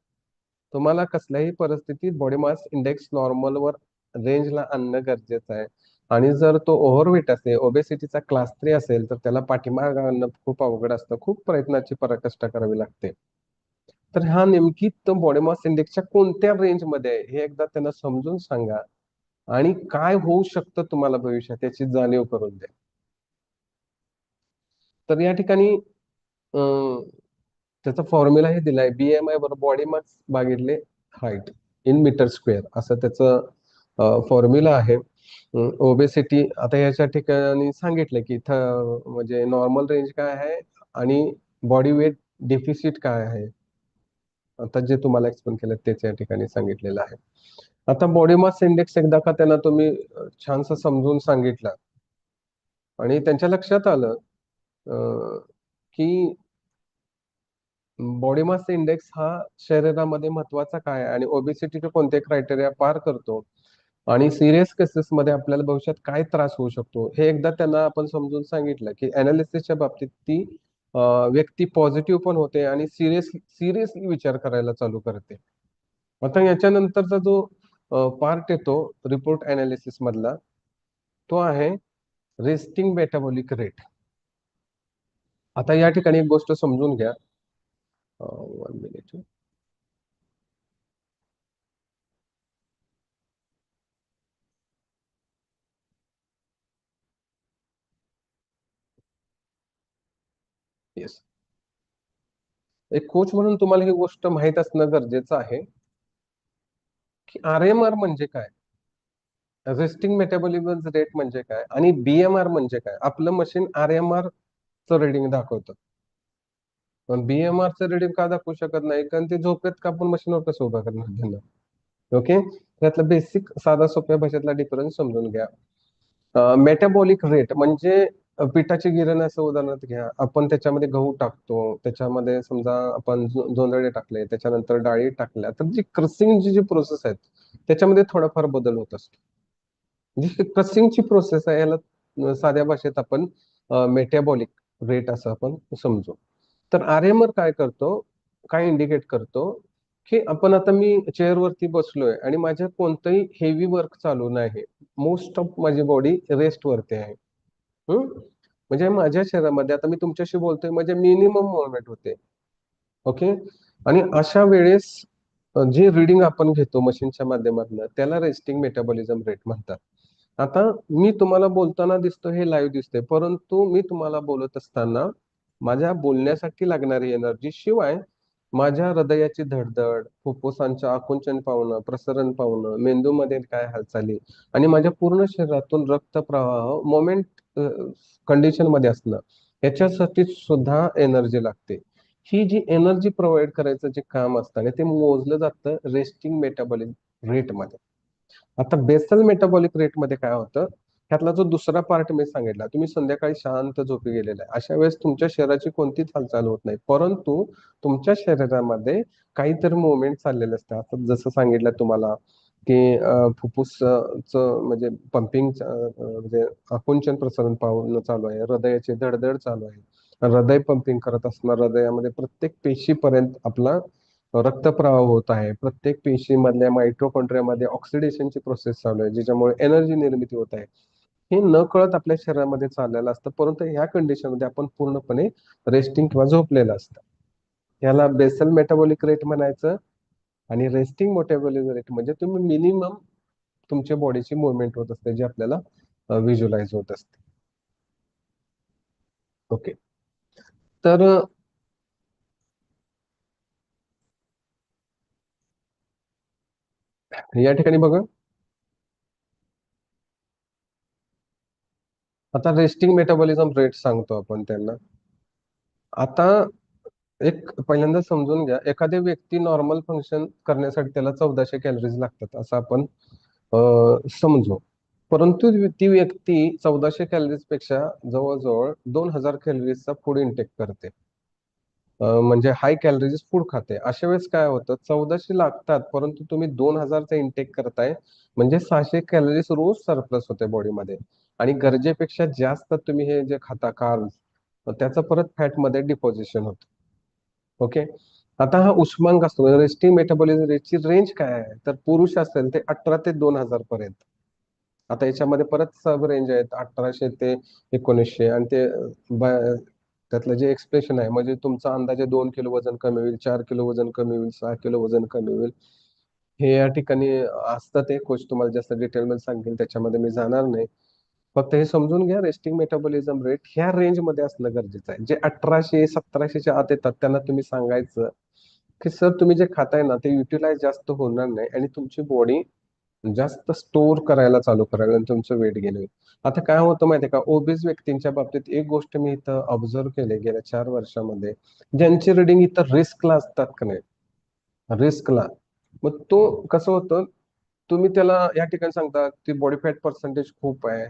Speaker 3: तुम्हाला कसल्याही परिस्थितीत बॉडी मास इंडेक्स नॉर्मलवर रेंजला आणणं गरजेचं आहे. आणि जर तो ओव्हरवेट असेल, ओबेसिटीचा क्लास 3 असेल, तर त्याला पाठीमागे आणणं खूप अवघड असतं, खूप प्रयत्नाची पराकाष्ठा करावी लागते. तर हा नेमकी तो बॉडी मास इंडेक्सच्या कोणत्या रेंजमध्ये आहे हे एकदा त्यांना समजून सांगा, आणि काय होऊ शकतं तुम्हाला भविष्यात याची जाणीव करून द्या. तर या ठिकाणी त्याचा फॉर्म्युला हे दिलाय, बीएमआय बरोबर बॉडी मास भागिले हाईट इन मीटर स्क्वेअर, असं त्याचं फॉर्म्युला आहे. ओबेसिटी आता याच्या ठिकाणी सांगितलं की इथं म्हणजे नॉर्मल रेंज काय आहे आणि बॉडी वेट डेफिसिट काय आहे, आता जे तुम्हाला एक्सप्लेन केलं तेच या ठिकाणी सांगितलेलं आहे. आता बॉडी मास इंडेक्स एकदा का त्यांना तुम्ही छानसं समजून सांगितलं आणि त्यांच्या लक्षात आलं की बॉडी मास इंडेक्स हा शरीरामध्ये महत्वाचा काय आहे आणि ओबेसिटीचे कोणते क्रायटेरिया पार करतो आणि सिरियस केसेस मध्ये आपल्याला भविष्यात काय त्रास होऊ शकतो, हे एकदा त्यांना आपण समजून सांगितलं की अनालिसिसच्या बाबतीत ती व्यक्ती पॉझिटिव्ह पण होते आणि सिरियसली विचार करायला चालू करते. आता याच्यानंतरचा जो पार्ट येतो रिपोर्ट अनालिसिस मधला, तो आहे रेस्टिंग मेटाबॉलिक रेट. आता या ठिकाणी एक गोष्ट समजून घ्या. 1 मिनिट. येस, एक कोच म्हणून तुम्हाला ही गोष्ट माहित असणं गरजेचं आहे की आरएमआर म्हणजे काय, रेस्टिंग मेटाबॉलिझम रेट म्हणजे काय, आणि बीएमआर म्हणजे काय. आपलं मशीन आरएमआर चं रिडिंग दाखवतं, पण बीएमआर चं रिडिंग का दाखवू शकत नाही, कारण ते झोपेत का आपण मशीनवर कसं उभा करणार त्यांना. ओके, त्यातला बेसिक साधा सोप्या भाषेतला डिफरन्स समजून घ्या. मेटाबॉलिक रेट म्हणजे पिठाची गिरण असं उदाहरणार्थ घ्या, आपण त्याच्यामध्ये गहू टाकतो, त्याच्यामध्ये समजा आपण जोंधळे टाकले, त्याच्यानंतर डाळी टाकल्या, तर जी क्रसिंगची जी प्रोसेस आहे त्याच्यामध्ये थोडाफार बदल होत असतो. जी क्रसिंगची प्रोसेस आहे याला साध्या भाषेत आपण मेटाबॉलिक रेट असं आपण समजू. तर RMR काय करतो, काय इंडिकेट करतो, की आपण आता मी चेअरवरती बसलोय आणि माझ्या कोणतंही हेवी वर्क चालू नाही. मोस्ट ऑफ माझी बॉडी रेस्ट वरती आहे. म्हणजे माझ्या शरीरामध्ये आता मी तुमच्याशी बोलतोय म्हणजे मिनिमम मुवमेंट होते. ओके. आणि अशा वेळेस जे रिडिंग आपण घेतो मशीनच्या माध्यमातून त्याला रेस्टिंग मेटाबॉलिझम रेट म्हणतात. आता मी तुम्हाला बोलताना दिसतो हे लाईव्ह दिसते, परंतु मी तुम्हाला बोलत असताना माझ्या बोलण्यासाठी लागणारी एनर्जी शिवाय माझ्या हृदयाची धडधड, फुफ्फुसांचं आकुंचन पावणं, प्रसरण पावणं, मेंदूमध्ये काय हालचाली आणि माझ्या पूर्ण शरीरातून रक्तप्रवाह मोमेंट कंडिशन मध्ये असणं, याच्यासाठी सुद्धा एनर्जी लागते. ही जी एनर्जी प्रोव्हाइड करायचं जे काम असतं आणि ते मोजलं जातं रेस्टिंग मेटाबॉलिक रेट मध्ये. आता बेसल मेटाबॉलिक रेट मध्ये काय होतं, ह्यातला जो दुसरा पार्ट मी सांगितला, तुम्ही संध्याकाळी शांत झोपी गेलेला आहे, अशा वेळेस तुमच्या शरीराची कोणतीच हालचाल होत नाही, परंतु तुमच्या शरीरामध्ये काहीतरी मुवमेंट चाललेले असतात. आता जसं सांगितलं तुम्हाला की फुफ्फुसचं म्हणजे पंपिंग म्हणजे आकुंचन प्रसरण पावणं चालू आहे, हृदयाची धडधड चालू आहे, हृदय पंपिंग करत असणार, हृदयामध्ये प्रत्येक पेशीपर्यंत आपला रक्तप्रवाह होत आहे, प्रत्येक पेशीमधल्या मायटोकॉन्ड्रियामध्ये ऑक्सिडेशनची प्रोसेस चालू आहे, ज्याच्यामुळे एनर्जी निर्मिती होत आहे. हे न कळत आपल्या शरीरामध्ये चाललेलं असतं, परंतु ह्या कंडिशनमध्ये आपण पूर्णपणे रेस्टिंग किंवा झोपलेलं असतं. याला बेसल मेटाबॉलिक रेट म्हणायचं. आणि रेस्टिंग मेटाबॉलिक रेट म्हणजे तुम्ही मिनिमम तुमच्या बॉडीची मुवमेंट होत असते, जे आपल्याला व्हिज्युअलाइज होत असते. ओके. तर या ठिकाणी बघा, आता रेस्टिंग मेटाबॉलिझम रेट सांगतो आपण त्यांना. आता एक पहिल्यांदा समजून घ्या, एखादी व्यक्ती नॉर्मल फंक्शन करण्यासाठी त्याला 1400 कॅलरीज लागतात असं आपण समजू. परंतु ती व्यक्ती 1400 कॅलरीज पेक्षा जवळजवळ 2000 कॅलरीजचा फूड इंटेक करते. म्हणजे हाय कॅलरीज फूड खाते. अशा वेळेस काय होतं, 1400 लागतात परंतु तुम्ही 2000चा इंटेक करताय, म्हणजे 600 कॅलरीज रोज सरप्लस होते बॉडीमध्ये आणि गरजेपेक्षा जास्त तुम्ही हे जे खाता कार्ब्स, त्याचं परत फॅटमध्ये डिपॉझिशन होतं. ओके. आता हा उष्मांक असतो, रेस्टिंग मेटाबॉलिझम रेटची रेंज काय आहे, तर पुरुष असेल ते 18 ते 2000 पर्यंत. आता याच्यामध्ये परत सब रेंज आहेत, 1800 ते 1900 आणि ते त्यातलं जे एक्सप्रेशन आहे म्हणजे तुमचा अंदाजे 2 किलो वजन कमी होईल, 4 किलो वजन कमी होईल, 6 किलो वजन कमी होईल, हे या ठिकाणी असतं. ते कोच तुम्हाला जास्त डिटेलमध्ये सांगेल, त्याच्यामध्ये मी जाणार नाही. फक्त हे समजून घ्या, रेस्टिंग मेटाबॉलिझम रेट ह्या रेंज मध्ये असणं गरजेचं आहे. जे 1800 1700च्या आत येतात त्यांना तुम्ही सांगायचं की सर तुम्ही जे खाताय ना ते युटिलाइज जास्त होणार नाही आणि तुमची बॉडी जास्त स्टोअर करायला चालू करायला आणि तुमचं वेट गेन होईल. आता काय होतं माहितीये का, ओबीज व्यक्तींच्या बाबतीत एक गोष्ट मी इथं ऑब्झर्व केली गेल्या 4 वर्षामध्ये, ज्यांची रिडिंग इथं रिस्कला असतात का नाही, रिस्कला, मग तो कसं होतं, तुम्ही त्याला या ठिकाणी सांगता की बॉडी फॅट पर्सेंटेज खूप आहे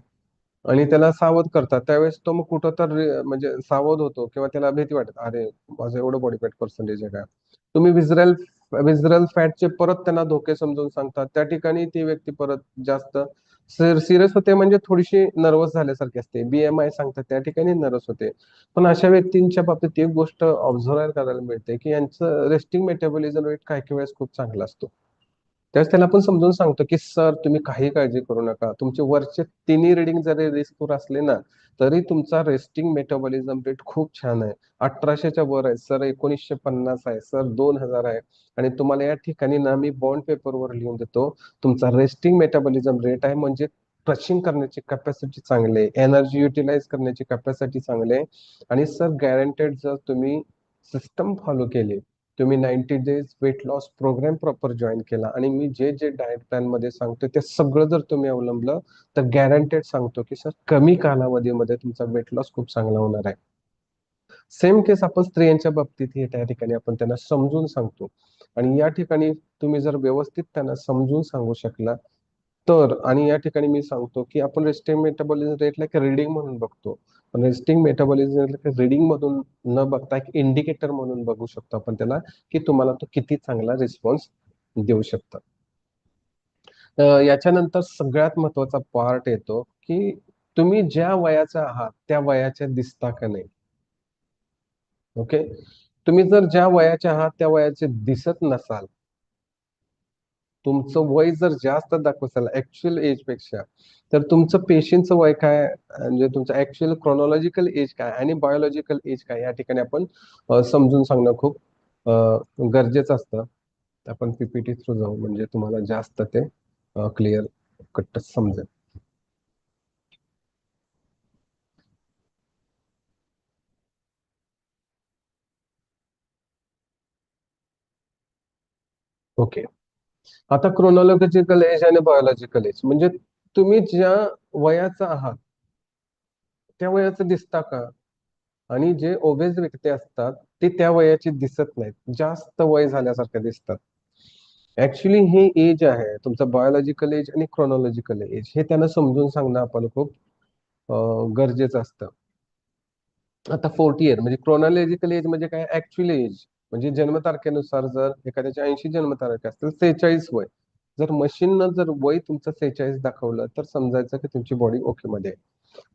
Speaker 3: आणि त्याला सावध करतात, त्यावेळेस तो मग कुठं तर म्हणजे सावध होतो किंवा त्याला भीती वाटत, अरे माझं एवढं बॉडी फॅट पर्सेंटेज आहे का. तुम्ही विजरल फॅटचे परत त्यांना धोके समजून सांगतात, त्या ठिकाणी ती व्यक्ती परत जास्त सिरियस होते, म्हणजे थोडीशी नर्वस झाल्यासारखी असते. BMI सांगतात त्या ठिकाणी नर्वस होते. पण अशा व्यक्तींच्या बाबतीत एक गोष्ट ऑब्झर्व करायला मिळते की यांचं रेस्टिंग मेटाबॉलिझम रेट काही काही वेळेस खूप चांगला असतो. त्यावेळेस त्याला आपण समजून सांगतो की सर तुम्ही काही काळजी करू नका, तुमचे वरचे तिन्ही रिडिंग जरी रिस्कवर असले ना तरी तुमचा रेस्टिंग मेटाबॉलिझम रेट खूप छान आहे, 1800च्या वर आहे सर, 1950 आहे सर, 2000 आहे. आणि तुम्हाला या ठिकाणी ना मी बॉन्ड पेपरवर लिहून देतो, तुमचा रेस्टिंग मेटाबॉलिझम रेट आहे, म्हणजे क्रशिंग करण्याची कॅपॅसिटी चांगली आहे, एनर्जी युटिलाइज करण्याची कॅपॅसिटी चांगली आहे. आणि सर गॅरंटेड जर तुम्ही सिस्टम फॉलो केली, तुम्ही 90 days weight loss programme proper join केला आणि मी जे जे डाएट प्लॅन मध्ये सांगतो ते सगळं जर तुम्ही अवलंबलं, तर गॅरंटेड सांगतो की सर कमी कालावधीमध्ये तुमचा वेट लॉस खूप चांगला होणार आहे. सेम केस आपण स्त्रियांच्या बाबतीत हे त्या ठिकाणी आपण त्यांना समजून सांगतो आणि या ठिकाणी तुम्ही जर व्यवस्थित त्यांना समजून सांगू शकला तर, आणि या ठिकाणी मी सांगतो की आपण रेस्टिंग मेटाबॉलिझम रेटला एक रीडिंग म्हणून बघतो, पण रेस्टिंग मेटाबॉलिझम रीडिंग मधून न बघता एक इंडिकेटर म्हणून बघू शकतो आपण त्याला, की तुम्हाला तो किती चांगला रिस्पॉन्स देऊ शकतो. याच्यानंतर सगळ्यात महत्वाचा पार्ट येतो की तुम्ही ज्या वयाचा आहात त्या वयाच्या दिसता का नाही. ओके, तुम्ही जर ज्या वयाचे आहात त्या वयाचे दिसत नसाल, तुमचं वय जर जास्त दाखवसाल ऍक्च्युअल एज पेक्षा, तर तुमचं पेशींचं वय काय, म्हणजे तुमचं ऍक्च्युअल क्रोनॉलॉजिकल एज काय आणि बायोलॉजिकल एज काय या ठिकाणी आपण समजून सांगणं खूप गरजेचं असतं. आपण पीपीटी थ्रू जाऊ म्हणजे तुम्हाला जास्त ते क्लिअर कट समजेल. ओके, आता क्रोनॉलॉजिकल एज आणि बायोलॉजिकल एज म्हणजे तुम्ही ज्या वयाचा आहात त्या वयाचं दिसता का, आणि जे ओबेज व्यक्ती असतात ते त्या वयाची दिसत नाहीत, जास्त वय झाल्यासारखं दिसतात. ऍक्च्युली हे एज आहे तुमचं बायोलॉजिकल एज आणि क्रोनॉलॉजिकल एज, हे त्यांना समजून सांगणं आपण खूप गरजेचं असतं. आता 40 इयर म्हणजे क्रोनॉलॉजिकल एज म्हणजे काय, ऍक्च्युअल एज म्हणजे जन्मतारखेनुसार जर एखाद्याच्या 80 जन्मतारखे असतील 46 वय, जर मशीननं जर वय तुमचं 46 दाखवलं तर समजायचं की तुमची बॉडी ओके मध्ये आहे.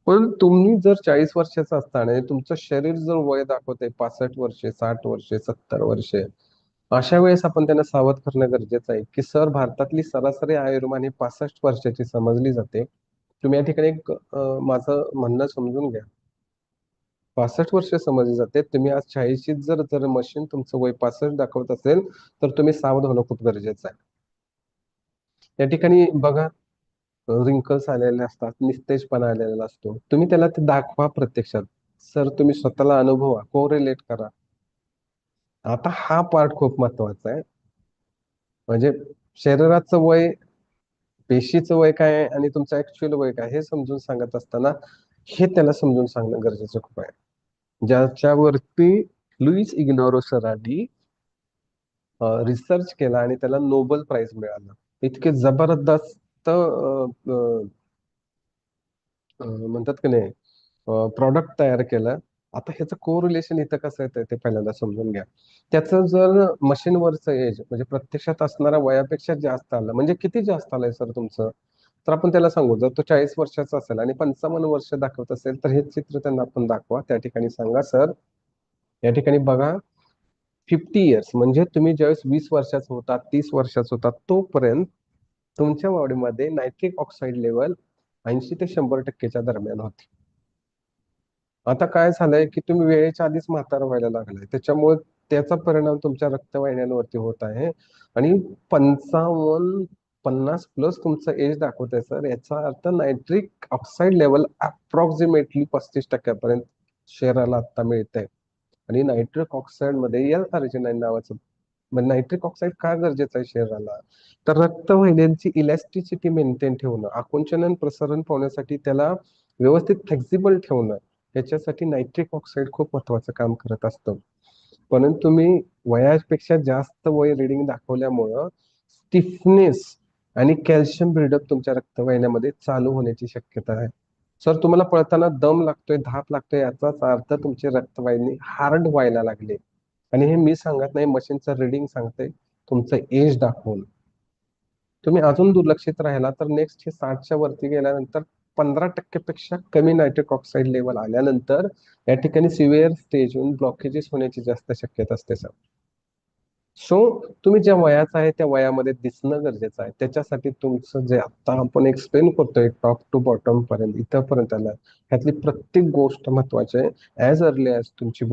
Speaker 3: पण तुम्ही जर 40 वर्षाचा असताना तुमचं शरीर जर वय दाखवतंय 65 वर्षे, 60 वर्षे, 70 वर्षे, अशा वेळेस आपण त्यांना सावध करणं गरजेचं आहे की सर, भारतातली सरासरी आयुर्मान ही 65 वर्षाची समजली जाते. तुम्ही या ठिकाणी एक माझं म्हणणं समजून घ्या. 65 वर्ष समजली जाते. तुम्ही आज 40 जर जर मशीन तुमचं वय 65 दाखवत असेल तर तुम्ही सावध होणं खूप गरजेचं आहे. या ठिकाणी बघा, रिंकल्स आलेले असतात, निस्तेजपणा आलेला असतो. तुम्ही त्याला ते दाखवा प्रत्यक्षात. सर, तुम्ही स्वतःला अनुभवा, कोरिलेट करा. आता हा पार्ट खूप महत्वाचा आहे. म्हणजे शरीराचं वय, पेशीचं वय काय आहे आणि तुमचं ऍक्च्युअल वय काय हे समजून सांगत असताना हे त्याला समजून सांगणं गरजेचं खूप आहे. ज्याच्यावरती लुईस इग्नारो सरांनी रिसर्च केला आणि त्याला नोबेल प्राइज मिळालं. इतके जबरदस्त म्हणतात की नाही प्रॉडक्ट तयार केलं. आता ह्याचं कोरिलेशन इथं कसं येतं ते पहिल्यांदा समजून घ्या. त्याचं जर मशीनवरचं एज म्हणजे प्रत्यक्षात असणाऱ्या वयापेक्षा जास्त आलं, म्हणजे किती जास्त आलंय सर तुमचं, तर आपण त्याला सांगू, जर तो 40 वर्षाचा असेल आणि 55 वर्ष दाखवत असेल तर हे चित्र त्यांना आपण दाखवा. त्या ठिकाणी सांगा, सर या ठिकाणी बघा 50 इयर्स म्हणजे तुम्ही ज्यावेळेस 20 वर्षाचा होता, 30 वर्षाचा होता, तोपर्यंत तुमच्या बॉडीमध्ये नायट्रिक ऑक्साईड लेवल 80 ते 100% दरम्यान होती. आता काय झालंय की तुम्ही वेळेच्या आधीच म्हातारा व्हायला लागलाय, त्याच्यामुळे त्याचा परिणाम तुमच्या रक्तवाहिन्यांवरती होत आहे. आणि 50 प्लस तुमचं एज दाखवत आहे सर, याचा अर्थ नायट्रिक ऑक्साईड लेवल अप्रॉक्सिमेटली 35% शरीराला आता मिळतंय. आणि नायट्रिक ऑक्साईड मध्ये एल अर्जिनाइन नावाचं, म्हणजे नायट्रिक ऑक्साईड का गरजेचं आहे शरीराला, तर रक्तवाहिन्यांची इलॅस्टिसिटी मेंटेन ठेवणं, आकुंचन प्रसरण पावण्यासाठी त्याला व्यवस्थित फ्लेक्झिबल ठेवणं, याच्यासाठी नायट्रिक ऑक्साईड खूप महत्वाचं काम करत असतं. परंतु तुम्ही वयापेक्षा जास्त वय रिडिंग दाखवल्यामुळं स्टिफनेस आणि कॅल्शियम बिल्डअप तुमच्या रक्तवाहिन्यामध्ये चालू होण्याची शक्यता आहे. सर, तुम्हाला पळताना दम लागतोय, धाप लागतोय, याचाच अर्थ तुमची रक्तवाहिनी हार्ड व्हायला लागली. आणि हे मी सांगत नाही, मशीनचं रिडिंग सांगते तुमचं एज दाखवून. तुम्ही अजून दुर्लक्षित राहिला तर नेक्स्ट हे 60च्या वरती गेल्यानंतर 15% पेक्षा कमी नायट्रिक ऑक्साईड लेवल आल्यानंतर या ठिकाणी सिव्हिअर स्टेज होऊन ब्लॉकेजेस होण्याची जास्त शक्यता असते सर. सो तुम्ही ज्या वयाचा आहे त्या वयामध्ये दिसणं गरजेचं आहे. त्याच्यासाठी तुमचं जे आता आपण एक्सप्लेन करतोय टॉप टू बॉटम पर्यंत इथपर्यंत आलं, ह्यातली प्रत्येक गोष्ट महत्वाची आहे. ॲज अर्ली ॲज तुमची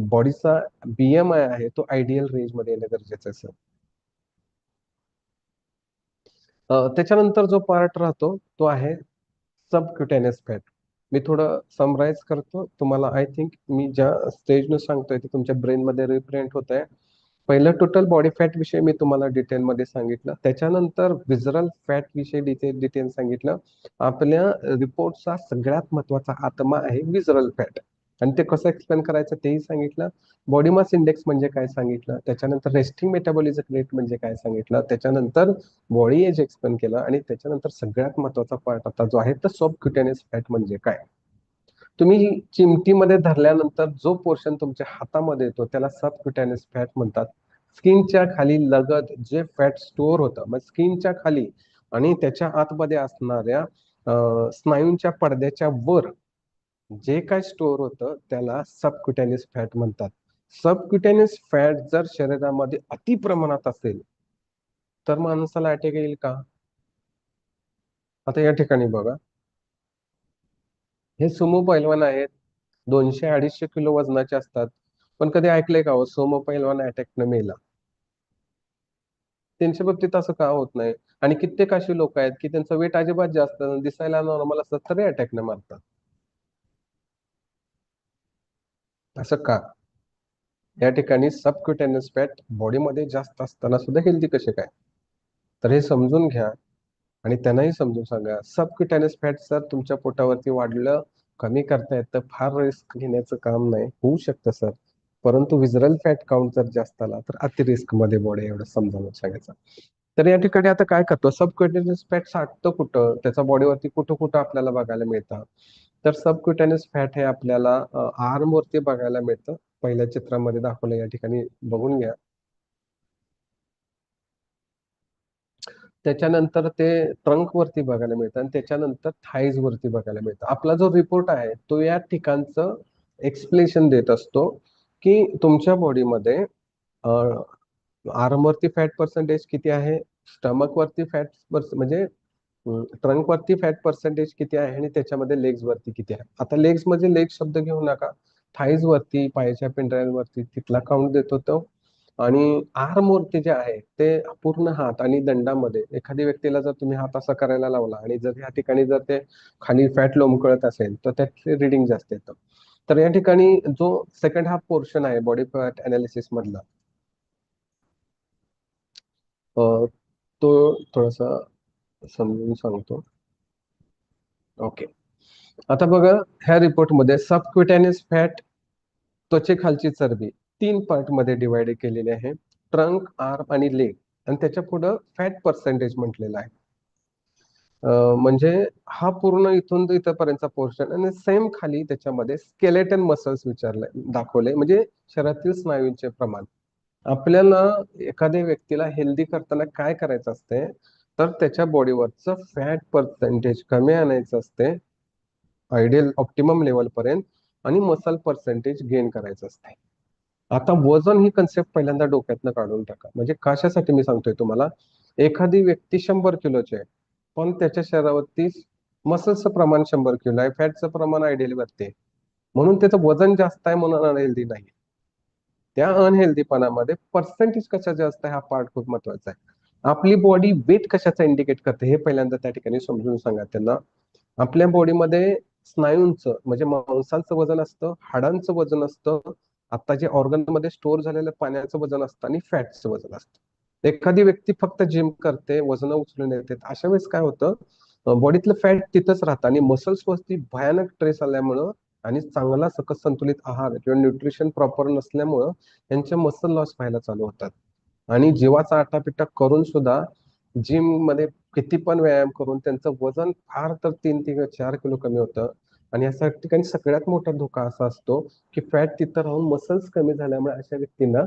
Speaker 3: बॉडीचा BMI आहे तो आयडियल रेंज मध्ये येणं गरजेचं आहे सर. त्याच्यानंतर जो पार्ट राहतो तो आहे सबक्युटेनियस फॅट. मी थोडं समराईज करतो तुम्हाला. आय थिंक मी ज्या स्टेजनं सांगतोय ते तुमच्या ब्रेनमध्ये रिप्रेझेंट होत आहे. पहिलं टोटल बॉडी फॅट विषयी मी तुम्हाला डिटेलमध्ये सांगितलं, त्याच्यानंतर विजरल फॅट विषयी डिटेल सांगितलं. आपल्या रिपोर्टचा सगळ्यात महत्वाचा आत्मा आहे विजरल फॅट, आणि ते कसं एक्सप्लेन करायचं तेही सांगितलं. बॉडी मास इंडेक्स म्हणजे काय सांगितलं, त्याच्यानंतर रेस्टिंग मेटाबॉलिझम रेट म्हणजे काय सांगितलं, त्याच्यानंतर बॉडी एज एक्सप्लेन केलं, आणि त्याच्यानंतर सगळ्यात महत्वाचा पार्ट आता जो आहे तर सबक्युटेनियस फॅट म्हणजे काय. तुम्ही चिमटीमध्ये धरल्यानंतर जो पोर्शन तुमच्या हातामध्ये येतो त्याला सबक्युटेनियस फॅट म्हणतात. स्किनच्या खाली लगत जे फॅट स्टोअर होतं, मग स्किनच्या खाली आणि त्याच्या आतमध्ये असणाऱ्या स्नायूंच्या पडद्याच्या वर जे काय स्टोअर होतं त्याला सबक्युटेनियस फॅट म्हणतात. सबक्युटेनियस फॅट जर शरीरामध्ये अति प्रमाणात असेल तर माणसाला अटॅक येईल का? आता या ठिकाणी बघा, हे सुमो पैलवान आहेत, 200-250 किलो वजनाचे असतात. पण कधी ऐकलंय का हो सुमो पैलवान अटॅकनं मेला? त्यांच्या बाबतीत असं का होत नाही? आणि कित्येक अशी लोक आहेत की त्यांचं वेट अजिबात जास्त नाही, दिसायला नॉर्मल असतात तरी अटॅकनं मारतात. असं का? या ठिकाणी सबक्युटेनियस फॅट बॉडीमध्ये जास्त असताना सुद्धा हेल्दी कसे काय? तर हे समजून घ्या आणि त्यांनाही समजून सांगा. सबक्युटेनियस फॅट जर तुमच्या पोटावरती वाढलं, कमी करता येतं, फार रिस्क घेण्याचं काम नाही, होऊ शकतं सर. परंतु विजरल फॅट काउंट जर जास्त आला तर अति रिस्क मध्ये बॉडी, एवढं समजावून सांगायचं. तर या ठिकाणी आता काय करतो, सबक्युटेनियस फॅट साठतं कुठं, त्याचा बॉडीवरती कुठं कुठं आपल्याला बघायला मिळतं? तर सबक्युटेनियस फॅट हे आपल्याला आर्म वरती बघायला मिळतं. पहिल्या चित्रामध्ये दाखवलं, या ठिकाणी बघून घ्या. त्याच्यानंतर ते ट्रंक वरती बघायला मिळतं आणि त्याच्यानंतर थाईज वरती बघायला मिळतं. आपला जो रिपोर्ट आहे तो या ठिकाणचं एक्सप्लेनेशन देत असतो की तुमच्या बॉडीमध्ये आर्म वरती फॅट पर्सेंटेज किती आहे, स्टमक वरती फॅट म्हणजे ट्रंक वरती फॅट पर्सेंटेज किती आहे आणि त्याच्यामध्ये लेग्स वरती किती आहे. आता लेग्स म्हणजे लेग शब्द घेऊ नका, थाईज वरती, पायाच्या पिंजऱ्यावरती वरती तिथला काउंट देतो तो. आणि आर्म वरती जे आहे ते पूर्ण हात आणि दंडामध्ये एखाद्या व्यक्तीला जर तुम्ही हात असा करायला लावला आणि जर या ठिकाणी जर ते खाली फॅट लोंबकळत असेल तर त्याचे रिडिंग जास्त येतं. तर या ठिकाणी जो सेकंड हाफ पोर्शन आहे बॉडी फॅट अनालिसिस मधला, तो थोडासा समजून सांगतो. ओके, आता बघा, ह्या रिपोर्टमध्ये सबक्युटेनियस फॅट, त्वचेखालची चरबी, 3 पार्ट मध्ये डिवाइड केलेले आहे, ट्रंक, आर्म आणि लेग, आणि त्याच्या पुढे फॅट पर्सेंटेज म्हटलेला आहे. म्हणजे हा पूर्ण इथून इथपर्यंतचा पोर्शन, आणि सेम खाली त्याच्यामध्ये स्केलेटन मसल्स विचारले दाखवले, म्हणजे शरीरातील स्नायूंचे प्रमाण. आपल्याला एखाद्या व्यक्तीला हेल्दी करताना काय करायचं असते, तर त्याच्या बॉडीवरचं फॅट पर्सेंटेज कमी आणायचं असते आयडियल ऑप्टिमम लेवल पर्यंत, आणि मसल पर्सेंटेज गेन करायचं असते. आता वजन ही कन्सेप्ट पहिल्यांदा डोक्यातनं काढून टाका. म्हणजे कशासाठी मी सांगतोय तुम्हाला, एखादी व्यक्ती 100 किलोची आहे पण त्याच्या शरीरावरती मसल्सचं प्रमाण 100 किलो आहे, फॅटचं प्रमाण आयडियल वरती आहे, म्हणून त्याचं वजन जास्त आहे म्हणून अनहेल्दी नाही. त्या अनहेल्दीपणामध्ये पर्सेंटेज कशा जास्त आहे हा पार्ट खूप महत्वाचा आहे. आपली बॉडी वेट कशाचा इंडिकेट करते हे पहिल्यांदा त्या ठिकाणी समजून सांगा त्यांना. आपल्या बॉडीमध्ये स्नायूंचं म्हणजे मांसाचं वजन असतं, हाडांचं वजन असतं, आता जे ऑर्गन मध्ये स्टोअर झालेलं पाण्याचं वजन असतं, आणि फॅटचं वजन असतं. एखादी व्यक्ती फक्त जिम करते, वजन उचलून येते, अशा वेळेस काय होतं, बॉडीतलं फॅट तिथंच राहतं आणि मसल्स वरती भयानक ट्रेस आल्यामुळं आणि चांगला सकस संतुलित आहार किंवा न्यूट्रिशन प्रॉपर नसल्यामुळं त्यांचे मसल लॉस व्हायला चालू होतात. आणि जीवाचा आटापिटा करून सुद्धा जिम मध्ये किती पण व्यायाम करून त्यांचं वजन फार तर 3 ते 4 किलो कमी होतं. आणि या ठिकाणी सगळ्यात मोठा धोका असा असतो की फॅट तिथं राहून मसल्स कमी झाल्यामुळे अशा व्यक्तींना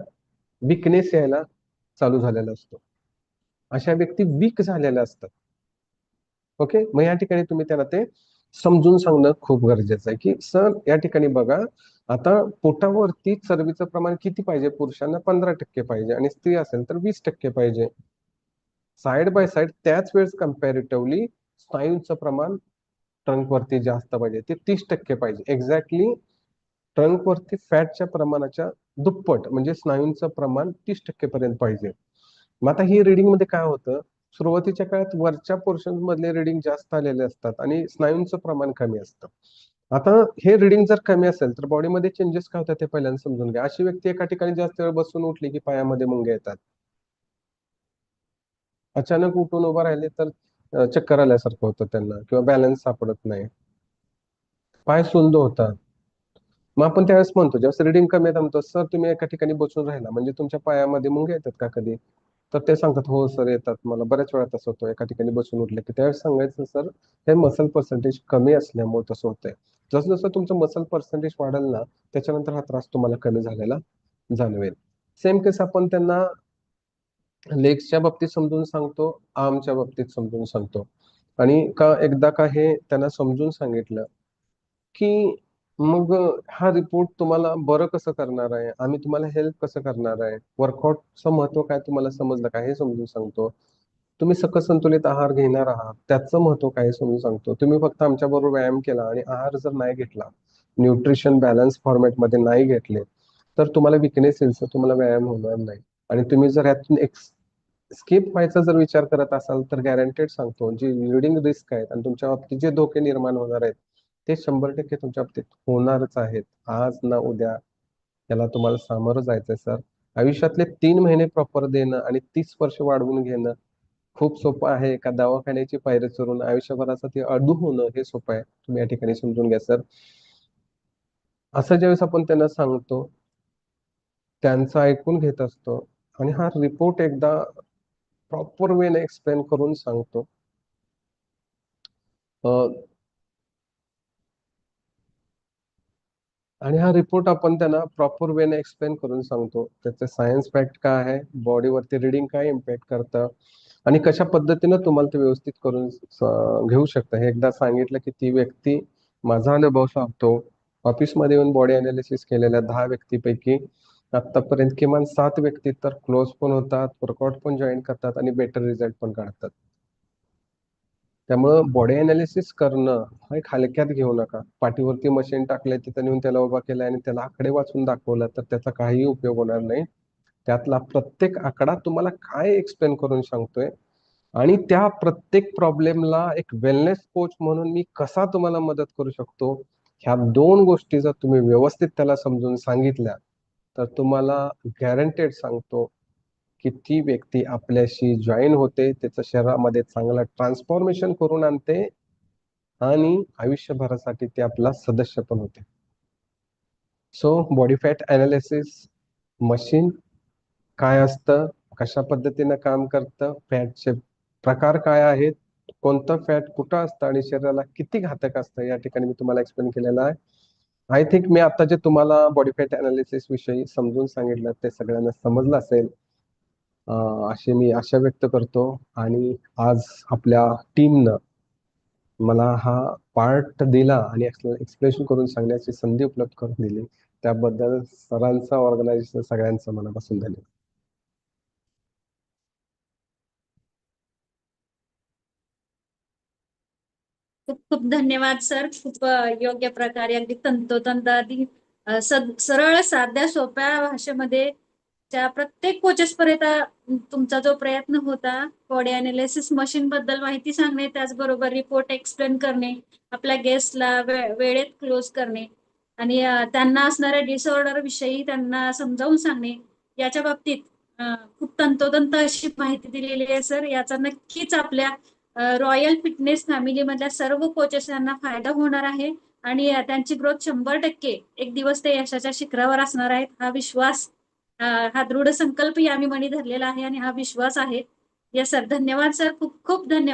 Speaker 3: विकनेस यायला चालू झालेला असतो. अशा व्यक्ती वीक झालेल्या असतात. ओके, मग या ठिकाणी तुम्ही त्यांना ते समजून सांगणं खूप गरजेचं आहे की सर या ठिकाणी बघा, आता पोटावरती चरबीचं प्रमाण किती पाहिजे, पुरुषांना 15% पाहिजे आणि स्त्री असेल तर 20% पाहिजे. साइड बाय साइड त्याच वेळेस कम्पॅरेटिव्हली स्नायूंचं प्रमाण ट्रंक वरती जास्त पाहिजे, ते 30% पाहिजे. एक्झॅक्टली ट्रंक वरती फॅटच्या प्रमाणाच्या दुप्पट म्हणजे स्नायूंचं प्रमाण 30% पर्यंत पाहिजे. मग आता ही रिडिंग मध्ये काय होतं, सुरुवातीच्या काळात वरच्या पोर्शन मधले रिडिंग जास्त आलेले असतात आणि स्नायूंचं प्रमाण कमी असतं. आता हे रिडिंग जर कमी असेल तर बॉडीमध्ये चेंजेस काय होतात ते पहिल्यांदा समजून घ्या. अशी व्यक्ती एका ठिकाणी जास्त वेळ बसून उठली की पायामध्ये मुंग्या येतात, अचानक उठून उभं राहिले तर चक्कर आल्यासारखं होतं त्यांना, किंवा बॅलन्स सापडत नाही, पाय सुंद होतात. मग आपण त्यावेळेस म्हणतो, जेव्हा रिडिंग कमी येतात म्हणतो सर तुम्ही एका ठिकाणी बसून राहिला म्हणजे तुमच्या पायामध्ये मुंग्या येतात का कधी, तर ते सांगतात हो सर येतात, मला बऱ्याच वेळा तसं होतं एका ठिकाणी बसून उठले की. त्यावेळेस सांगायचं सर हे मसल पर्सेंटेज कमी असल्यामुळे तसं होतंय. जसं जसं तुमचं मसल पर्सेंटेज वाढेल ना त्याच्यानंतर हा त्रास तुम्हाला कमी झालेला जाणवेल. सेम केस आपण त्यांना लेग्सच्या बाबतीत समजून सांगतो, आर्मच्या बाबतीत समजून सांगतो. आणि एकदा का हे त्यांना समजून सांगितलं की मग हा रिपोर्ट तुम्हाला बरं कसं करणार आहे, आम्ही तुम्हाला हेल्प कसं करणार आहे, वर्कआउटचं महत्व काय तुम्हाला समजलं का हे समजून सांगतो. तुम्ही सकस संतुलित आहार घेणार आहात त्याचं महत्व काय हे समजून सांगतो. तुम्ही फक्त आमच्या बरोबर व्यायाम केला आणि आहार जर नाही घेतला, न्यूट्रिशन बॅलन्स फॉर्मॅटमध्ये नाही घेतले, तर तुम्हाला विकनेस येईल, तर तुम्हाला व्यायाम होणार नाही. आणि तुम्ही जर यातून स्किप व्हायचा जर विचार करत असाल तर गॅरंटेड सांगतो, जी लिडिंग रिस्क आहेत आणि तुमच्या बाबतीत जे धोके निर्माण होणार आहेत ते 100% तुमच्या बाबतीत होणारच आहेत. आज ना उद्या याला तुम्हाला सामोरं जायचंय सर. आयुष्यातले 3 महिने प्रॉपर देणं आणि 30 वर्ष वाढवून घेणं खूप सोपं आहे. एका दवाखान्याची पायरी चढून आयुष्यभराचं ते अडू होणं हे सोपं आहे. तुम्ही या ठिकाणी समजून घ्या सर. असं ज्यावेळेस आपण त्यांना सांगतो, त्यांचं ऐकून घेत असतो आणि हा रिपोर्ट एकदा प्रॉपर वेने एक्सप्लेन करून सांगतो. आणि हा रिपोर्ट आपण त्यांना प्रॉपर वेने एक्सप्लेन करून सांगतो. त्याचे सायन्स फॅक्ट काय आहे, बॉडीवरती रिडिंग काय इम्पॅक्ट करतं आणि कशा पद्धतीनं तुम्हाला ते व्यवस्थित करून घेऊ शकता. हे एकदा सांगितलं की ती व्यक्ती, माझा अनुभव सांगतो, ऑफिसमध्ये येऊन बॉडी अनालिसिस केलेल्या 10 व्यक्तीपैकी आतापर्यंत किमान 7 व्यक्ती तर क्लोज पण होतात, वर्कआउट पण जॉईन करतात आणि बेटर रिझल्ट पण काढतात. त्यामुळं बॉडी अनालिसिस करणं हा एक हलक्यात घेऊ नका. पाठीवरती मशीन टाकलंय, तिथं नेऊन त्याला उभा केलाय आणि त्याला आकडे वाचून दाखवलं तर त्याचा काहीही उपयोग होणार नाही. त्यातला प्रत्येक आकडा तुम्हाला काय एक्सप्लेन करून सांगतोय आणि त्या प्रत्येक प्रॉब्लेमला एक वेलनेस कोच म्हणून मी कसा तुम्हाला मदत करू शकतो, ह्या 2 गोष्टी जर तुम्ही व्यवस्थित त्याला समजून सांगितल्या, तर तुम्हाला गॅरंटेड सांगतो की ती व्यक्ती आपल्याशी जॉईन होते, त्याच्या शरीरामध्ये चांगलं ट्रान्सफॉर्मेशन करून आणते आणि आयुष्यभरासाठी ते आपला सदस्य पण होते. So body fat analysis machine काय असतं, कशा पद्धतीनं काम करतं, फॅटचे प्रकार काय आहेत, कोणतं फॅट कुठं असतं आणि शरीराला किती घातक असतं, या ठिकाणी मी तुम्हाला एक्सप्लेन केलेलं आहे. आय थिंक मी आता जे तुम्हाला बॉडी फॅट अनालिसिस विषयी समजून सांगितलं ते सगळ्यांना समजलं असेल, अशी मी आशा व्यक्त करतो. आणि आज आपल्या टीमनं मला हा पार्ट दिला आणि एक्सप्लेनेशन करून सांगण्याची संधी उपलब्ध करून दिली, त्याबद्दल सरांचा, ऑर्गनायझेशन सगळ्यांचा मनापासून धन्यवाद.
Speaker 4: खूप खूप धन्यवाद सर. खूप योग्य प्रकारे अगदी तंतोतंत अगदी सरळ साध्या सोप्या भाषेमध्ये त्या प्रत्येक कोचेस पर्यंत तुमचा जो प्रयत्न होता बॉडी अनालिसिस मशीन बद्दल माहिती सांगणे, त्याचबरोबर रिपोर्ट एक्सप्लेन करणे, आपल्या गेस्टला वेळेत क्लोज करणे आणि त्यांना असणाऱ्या डिसऑर्डर विषयी त्यांना समजावून सांगणे, याच्या बाबतीत खूप तंतोतंत अशी माहिती दिलेली आहे सर. याचा नक्कीच आपल्या रॉयल फिटनेस फॅमिली मधल्या सर्व कोचेस यांना फायदा होणार आहे आणि त्यांची ग्रोथ 100% एक दिवस ते यशाच्या शिखरावर असणार आहेत. हा विश्वास, हा दृढ संकल्प आम्ही मनी धरलेला आहे आणि हा विश्वास आहे. या सर, धन्यवाद सर, खूप खूप धन्यवाद.